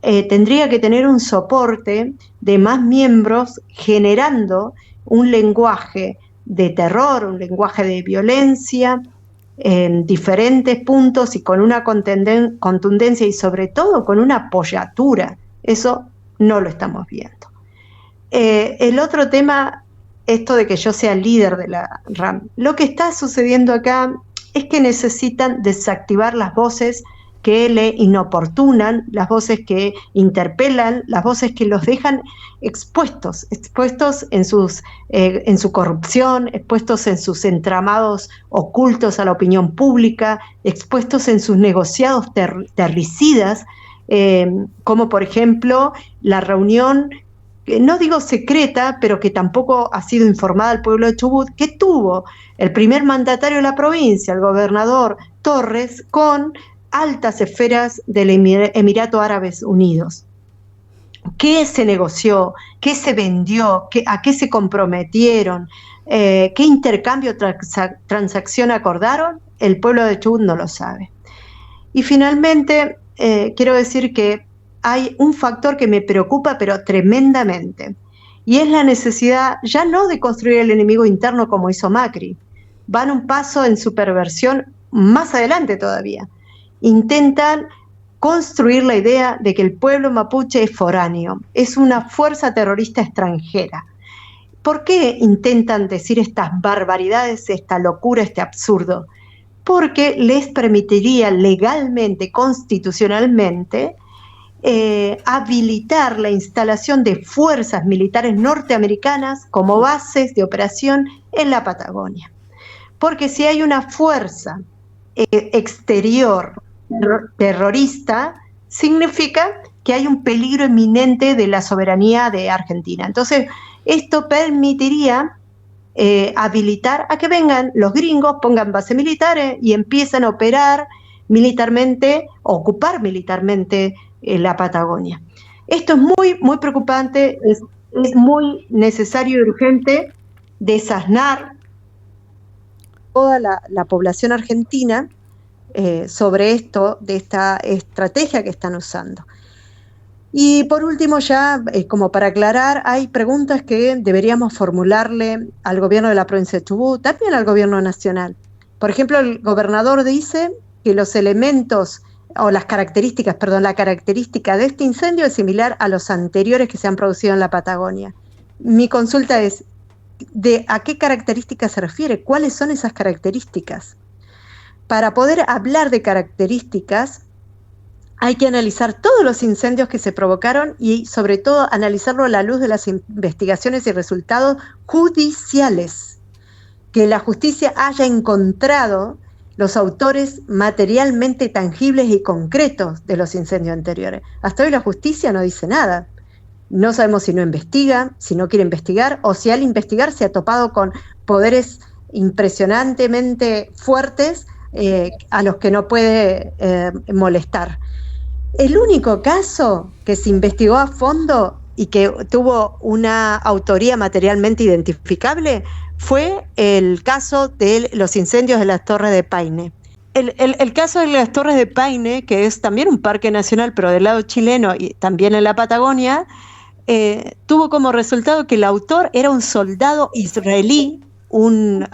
tendría que tener un soporte de más miembros generando un lenguaje de terror, un lenguaje de violencia en diferentes puntos y con una contundencia y sobre todo con una apoyatura. Eso no lo estamos viendo. El otro tema, esto de que yo sea líder de la RAM. Lo que está sucediendo acá es que necesitan desactivar las voces que le inoportunan, las voces que interpelan, las voces que los dejan expuestos en su corrupción, expuestos en sus entramados ocultos a la opinión pública, expuestos en sus negociados terricidas, como por ejemplo la reunión, no digo secreta, pero que tampoco ha sido informada al pueblo de Chubut, que tuvo el primer mandatario de la provincia, el gobernador Torres, con altas esferas del Emirato Árabes Unidos. ¿Qué se negoció? ¿Qué se vendió? ¿A qué se comprometieron? ¿Qué intercambio, transacción acordaron? El pueblo de Chubut no lo sabe. Y finalmente, quiero decir que hay un factor que me preocupa, pero tremendamente, y es la necesidad ya no de construir el enemigo interno como hizo Macri, van un paso en su perversión más adelante todavía. Intentan construir la idea de que el pueblo mapuche es foráneo, es una fuerza terrorista extranjera. ¿Por qué intentan decir estas barbaridades, esta locura, este absurdo? Porque les permitiría legalmente, constitucionalmente, habilitar la instalación de fuerzas militares norteamericanas como bases de operación en la Patagonia. Porque si hay una fuerza exterior terrorista, significa que hay un peligro inminente de la soberanía de Argentina. Entonces, esto permitiría habilitar a que vengan los gringos, pongan bases militares y empiezan a operar militarmente, ocupar militarmente la Patagonia. Esto es muy, muy preocupante, es muy necesario y urgente desasnar toda la población argentina sobre esto, de esta estrategia que están usando. Y por último, ya como para aclarar, hay preguntas que deberíamos formularle al gobierno de la provincia de Chubut, también al gobierno nacional. Por ejemplo, el gobernador dice que los elementos, o las características, perdón, la característica de este incendio es similar a los anteriores que se han producido en la Patagonia. Mi consulta es, ¿a qué características se refiere? ¿Cuáles son esas características? Para poder hablar de características, hay que analizar todos los incendios que se provocaron y sobre todo analizarlo a la luz de las investigaciones y resultados judiciales. Que la justicia haya encontrado los autores materialmente tangibles y concretos de los incendios anteriores. Hasta hoy la justicia no dice nada. No sabemos si no investiga, si no quiere investigar, o si al investigar se ha topado con poderes impresionantemente fuertes a los que no puede molestar. El único caso que se investigó a fondo y que tuvo una autoría materialmente identificable fue el caso de los incendios de las Torres de Paine. El caso de las Torres de Paine, que es también un parque nacional, pero del lado chileno y también en la Patagonia, tuvo como resultado que el autor era un soldado israelí, un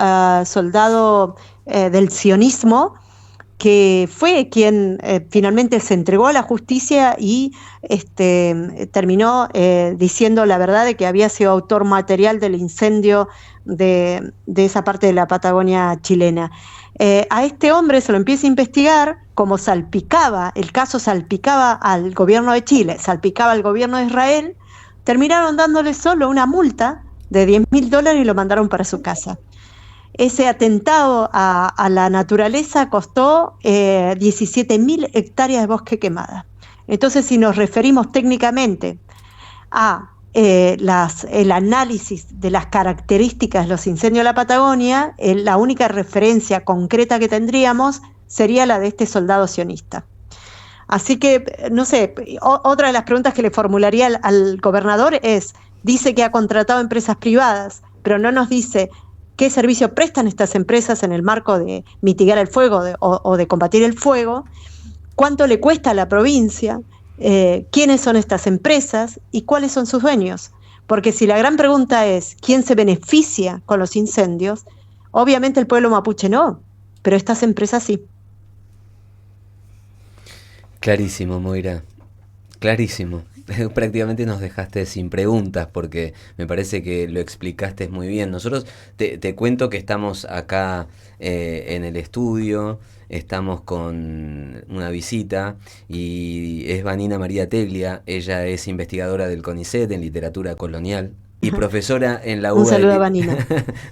soldado del sionismo, que fue quien finalmente se entregó a la justicia y terminó diciendo la verdad de que había sido autor material del incendio de esa parte de la Patagonia chilena. A este hombre se lo empieza a investigar, como salpicaba, el caso salpicaba al gobierno de Chile, salpicaba al gobierno de Israel, terminaron dándole solo una multa de $10.000 y lo mandaron para su casa. Ese atentado a la naturaleza costó 17.000 hectáreas de bosque quemada. Entonces, si nos referimos técnicamente a el análisis de las características de los incendios de la Patagonia, la única referencia concreta que tendríamos sería la de este soldado sionista. Así que, no sé, otra de las preguntas que le formularía al gobernador es, dice que ha contratado empresas privadas, pero no nos dice qué servicio prestan estas empresas en el marco de mitigar el fuego o de combatir el fuego, cuánto le cuesta a la provincia, quiénes son estas empresas y cuáles son sus dueños. Porque si la gran pregunta es quién se beneficia con los incendios, obviamente el pueblo mapuche no, pero estas empresas sí. Clarísimo, Moira, clarísimo. Prácticamente nos dejaste sin preguntas porque me parece que lo explicaste muy bien. Nosotros te cuento que estamos acá en el estudio, estamos con una visita y es Vanina María Teglia. Ella es investigadora del CONICET en literatura colonial y profesora en la UBA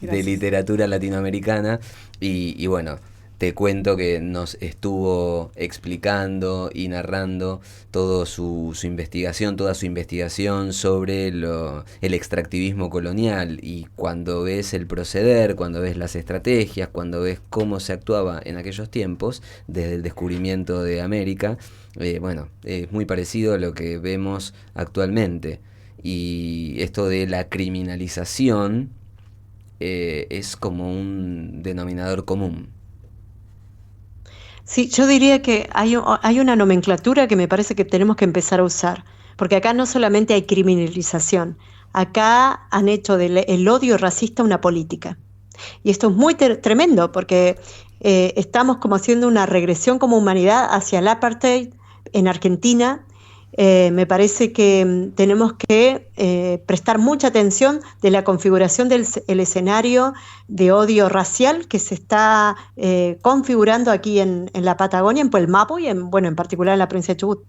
de literatura latinoamericana y bueno, te cuento que nos estuvo explicando y narrando toda su investigación sobre el extractivismo colonial, y cuando ves el proceder, cuando ves las estrategias, cuando ves cómo se actuaba en aquellos tiempos, desde el descubrimiento de América, bueno, es muy parecido a lo que vemos actualmente. Y esto de la criminalización es como un denominador común. Sí, yo diría que hay una nomenclatura que me parece que tenemos que empezar a usar, porque acá no solamente hay criminalización, acá han hecho del odio racista una política. Y esto es muy tremendo porque estamos como haciendo una regresión como humanidad hacia el apartheid en Argentina. Me parece que tenemos que prestar mucha atención de la configuración del escenario de odio racial que se está configurando aquí en la Patagonia, en Puelmapo y en particular en la provincia de Chubut.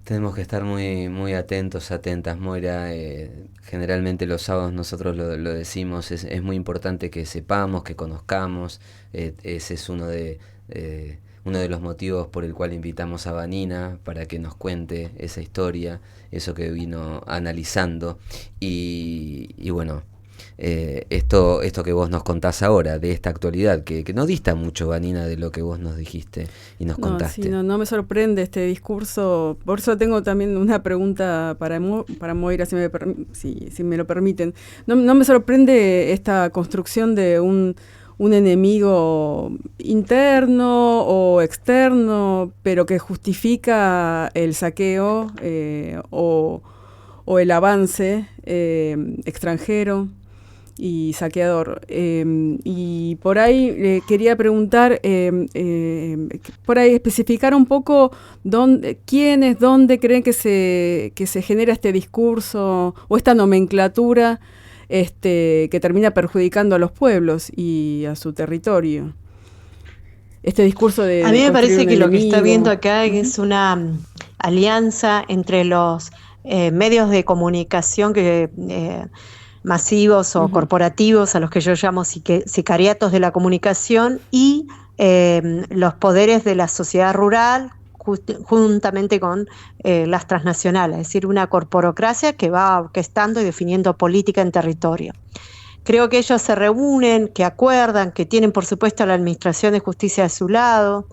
Tenemos que estar muy atentos, atentas, Moira. Generalmente los sábados nosotros lo decimos, es muy importante que sepamos, que conozcamos. Ese es uno de los motivos por el cual invitamos a Vanina, para que nos cuente esa historia, eso que vino analizando. Y bueno, esto que vos nos contás ahora, de esta actualidad, que no dista mucho, Vanina, de lo que vos nos dijiste y nos contaste. Sí, no me sorprende este discurso. Por eso tengo también una pregunta para Moira, si me lo permiten. No me sorprende esta construcción de un enemigo interno o externo, pero que justifica el saqueo o el avance extranjero y saqueador. Y por ahí quería preguntar, por ahí especificar un poco quiénes, dónde creen que se genera este discurso o esta nomenclatura que termina perjudicando a los pueblos y a su territorio. Este discurso de... A mí me parece que lo que está viendo acá es una alianza entre los medios de comunicación masivos o corporativos, a los que yo llamo sicariatos de la comunicación, y los poderes de la sociedad rural, juntamente con las transnacionales, es decir, una corporocracia que va orquestando y definiendo política en territorio. Creo que ellos se reúnen, que acuerdan, que tienen por supuesto a la Administración de Justicia de su lado.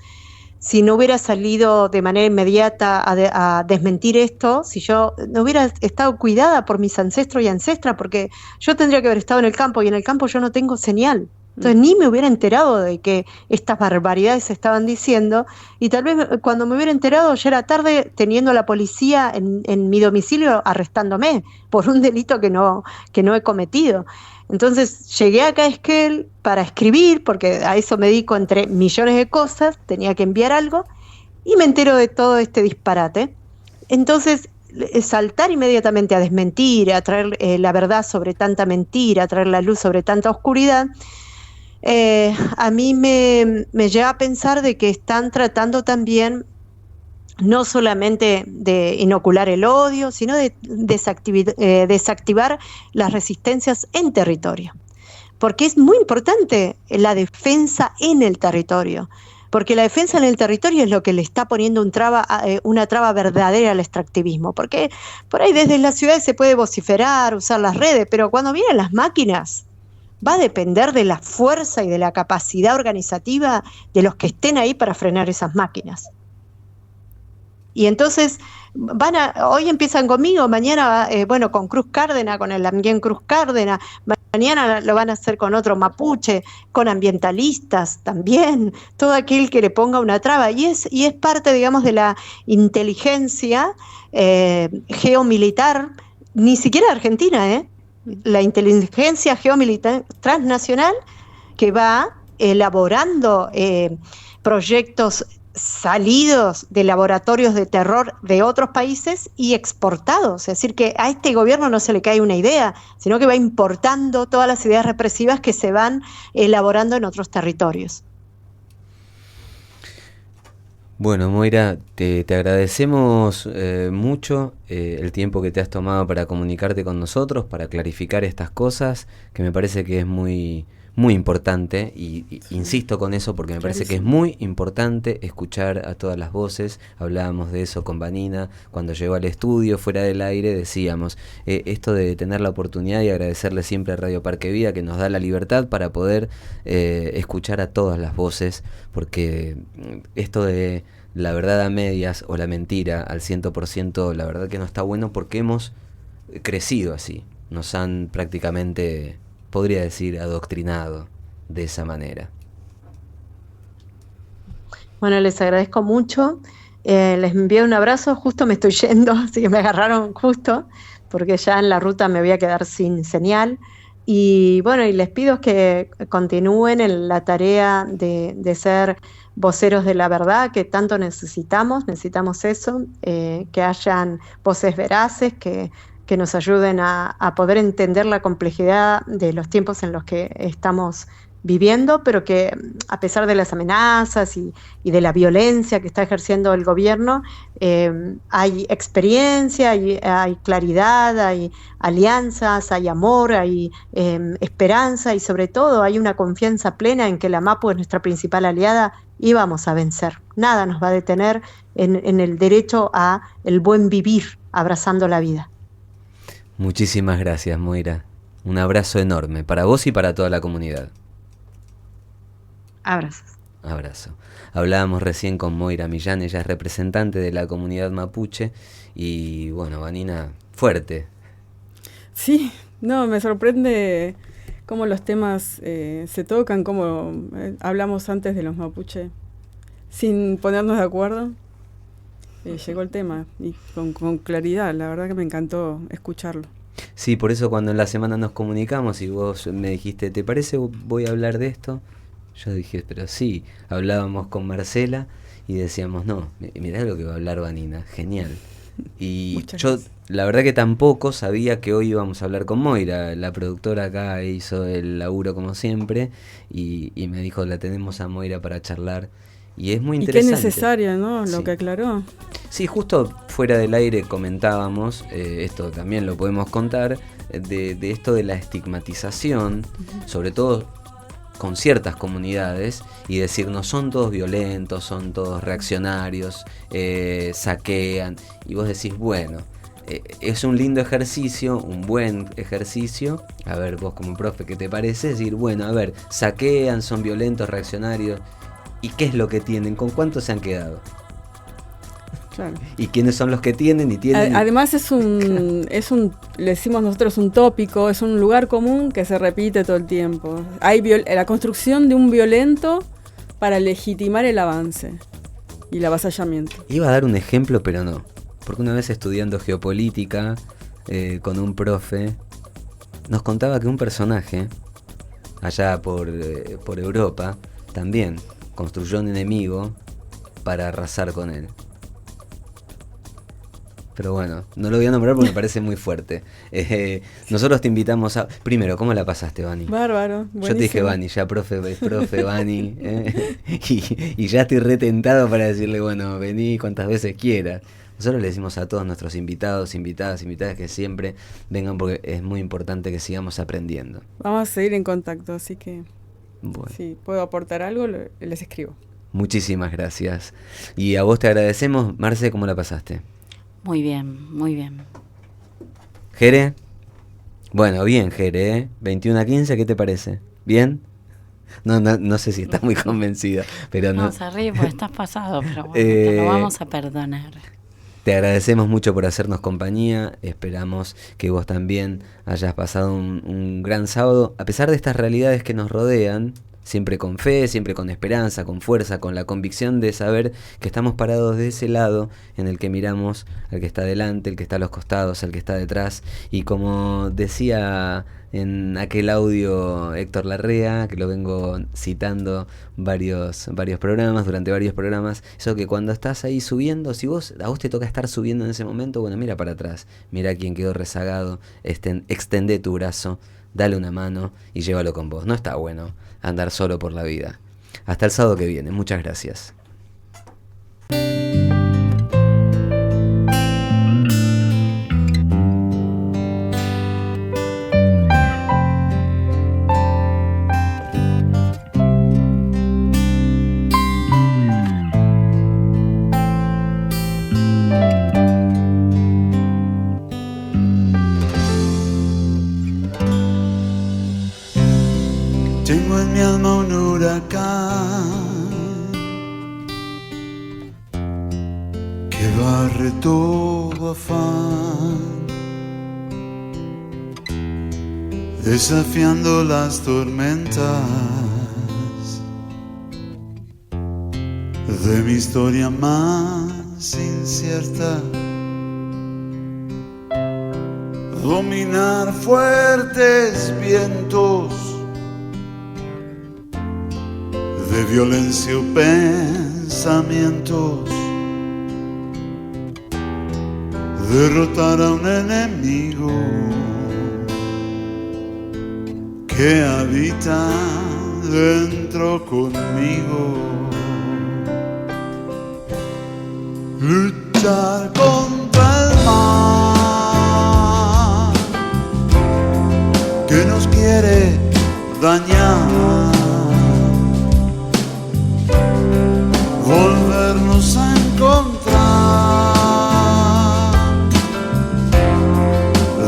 Si no hubiera salido de manera inmediata a desmentir esto, si yo no hubiera estado cuidada por mis ancestros y ancestras, porque yo tendría que haber estado en el campo, y en el campo yo no tengo señal. Entonces ni me hubiera enterado de que estas barbaridades se estaban diciendo, y tal vez cuando me hubiera enterado ya era tarde, teniendo a la policía en mi domicilio arrestándome por un delito que no he cometido. Entonces llegué acá a Esquel para escribir, porque a eso me dedico entre millones de cosas, tenía que enviar algo, y me entero de todo este disparate. Entonces saltar inmediatamente a desmentir, a traer la verdad sobre tanta mentira, a traer la luz sobre tanta oscuridad, a mí me lleva a pensar de que están tratando también no solamente de inocular el odio, sino de desactivar las resistencias en territorio. Porque es muy importante la defensa en el territorio, porque la defensa en el territorio es lo que le está poniendo una traba verdadera al extractivismo. Porque por ahí desde las ciudades se puede vociferar, usar las redes, pero cuando vienen las máquinas, va a depender de la fuerza y de la capacidad organizativa de los que estén ahí para frenar esas máquinas. Y entonces hoy empiezan conmigo, mañana con Cruz Cárdena, con el Ambién Cruz Cárdena, mañana lo van a hacer con otro mapuche, con ambientalistas también, todo aquel que le ponga una traba, y es parte, digamos, de la inteligencia geomilitar, ni siquiera argentina, la inteligencia geomilitar transnacional, que va elaborando proyectos salidos de laboratorios de terror de otros países y exportados. Es decir, que a este gobierno no se le cae una idea, sino que va importando todas las ideas represivas que se van elaborando en otros territorios. Bueno, Moira, te agradecemos mucho el tiempo que te has tomado para comunicarte con nosotros, para clarificar estas cosas, que me parece que es muy importante, y insisto con eso porque me parece que es muy importante escuchar a todas las voces. Hablábamos de eso con Vanina cuando llegó al estudio, fuera del aire decíamos esto de tener la oportunidad, y agradecerle siempre a Radio Parque Vida, que nos da la libertad para poder escuchar a todas las voces, porque esto de la verdad a medias o la mentira al 100%, la verdad que no está bueno, porque hemos crecido así, nos han prácticamente, podría decir, adoctrinado de esa manera. Bueno, les agradezco mucho, les envío un abrazo, justo me estoy yendo, así que me agarraron justo, porque ya en la ruta me voy a quedar sin señal, Y bueno, y les pido que continúen en la tarea de ser voceros de la verdad que tanto necesitamos eso, que hayan voces veraces, que nos ayuden a poder entender la complejidad de los tiempos en los que estamos viviendo, pero que a pesar de las amenazas y de la violencia que está ejerciendo el gobierno, hay experiencia, hay claridad, hay alianzas, hay amor, hay esperanza y sobre todo hay una confianza plena en que la MAPU es nuestra principal aliada y vamos a vencer. Nada nos va a detener en el derecho a el buen vivir, abrazando la vida. Muchísimas gracias, Moira. Un abrazo enorme para vos y para toda la comunidad. Abrazos. Abrazo. Hablábamos recién con Moira Millán, ella es representante de la comunidad mapuche y bueno, Vanina, fuerte. Sí, no, me sorprende cómo los temas se tocan, cómo hablamos antes de los mapuche sin ponernos de acuerdo. Llegó el tema y con claridad, la verdad que me encantó escucharlo. Sí, por eso cuando en la semana nos comunicamos y vos me dijiste, ¿te parece voy a hablar de esto? Yo dije, pero sí, hablábamos con Marcela y decíamos, no, mirá lo que va a hablar Vanina, genial. Y yo la verdad que tampoco sabía que hoy íbamos a hablar con Moira, la productora acá hizo el laburo como siempre y me dijo, la tenemos a Moira para charlar. Y es muy interesante. Y qué necesaria, ¿no? Lo sí. que aclaró. Sí, justo fuera del aire comentábamos, esto también lo podemos contar, de esto de la estigmatización, sobre todo con ciertas comunidades, y decir, no son todos violentos, son todos reaccionarios, saquean, y vos decís, bueno, es un lindo ejercicio, un buen ejercicio, a ver vos como profe, ¿qué te parece? Decir, bueno, a ver, saquean, son violentos, reaccionarios, ¿y qué es lo que tienen? ¿Con cuántos se han quedado? Claro. ¿Y quiénes son los que tienen? Además le decimos nosotros un tópico, es un lugar común que se repite todo el tiempo. Hay la construcción de un violento para legitimar el avance y el avasallamiento. Iba a dar un ejemplo, pero no. Porque una vez estudiando geopolítica con un profe, nos contaba que un personaje, allá por Europa, también construyó un enemigo para arrasar con él. Pero bueno, no lo voy a nombrar porque me parece muy fuerte. Nosotros te invitamos a... Primero, ¿cómo la pasaste, Vani? Bárbaro, buenísimo. Yo te dije Vani, ya profe Vani. Y ya estoy retentado para decirle, bueno, vení cuantas veces quieras. Nosotros le decimos a todos nuestros invitados, invitadas que siempre vengan porque es muy importante que sigamos aprendiendo. Vamos a seguir en contacto, así que bueno. Si puedo aportar algo, les escribo. Muchísimas gracias. Y a vos te agradecemos. Marce, ¿cómo la pasaste? Muy bien, muy bien. ¿Jere? Bueno, bien, Jere, 21-15, ¿qué te parece? ¿Bien? No sé si estás muy convencida, pero no. No, se ríe porque estás pasado, pero bueno, te lo vamos a perdonar. Te agradecemos mucho por hacernos compañía, esperamos que vos también hayas pasado un gran sábado, a pesar de estas realidades que nos rodean, siempre con fe, siempre con esperanza, con fuerza, con la convicción de saber que estamos parados de ese lado en el que miramos al que está delante, el que está a los costados, al que está detrás, y como decía en aquel audio Héctor Larrea, que lo vengo citando varios programas, durante varios programas, eso que cuando estás ahí subiendo, si a vos te toca estar subiendo en ese momento, bueno, mira para atrás, mira a quien quedó rezagado, extendé tu brazo, dale una mano y llévalo con vos. No está bueno andar solo por la vida. Hasta el sábado que viene. Muchas gracias. Tengo en mi alma un huracán que barre todo afán, desafiando las tormentas de mi historia más incierta, dominar fuertes vientos de violencia o pensamientos, derrotar a un enemigo que habita dentro conmigo, luchar contra el mal que nos quiere dañar, volvernos a encontrar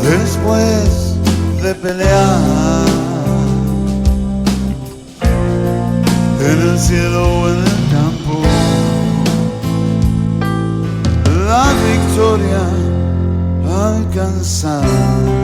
después de pelear en el cielo o en el campo, la victoria alcanzar.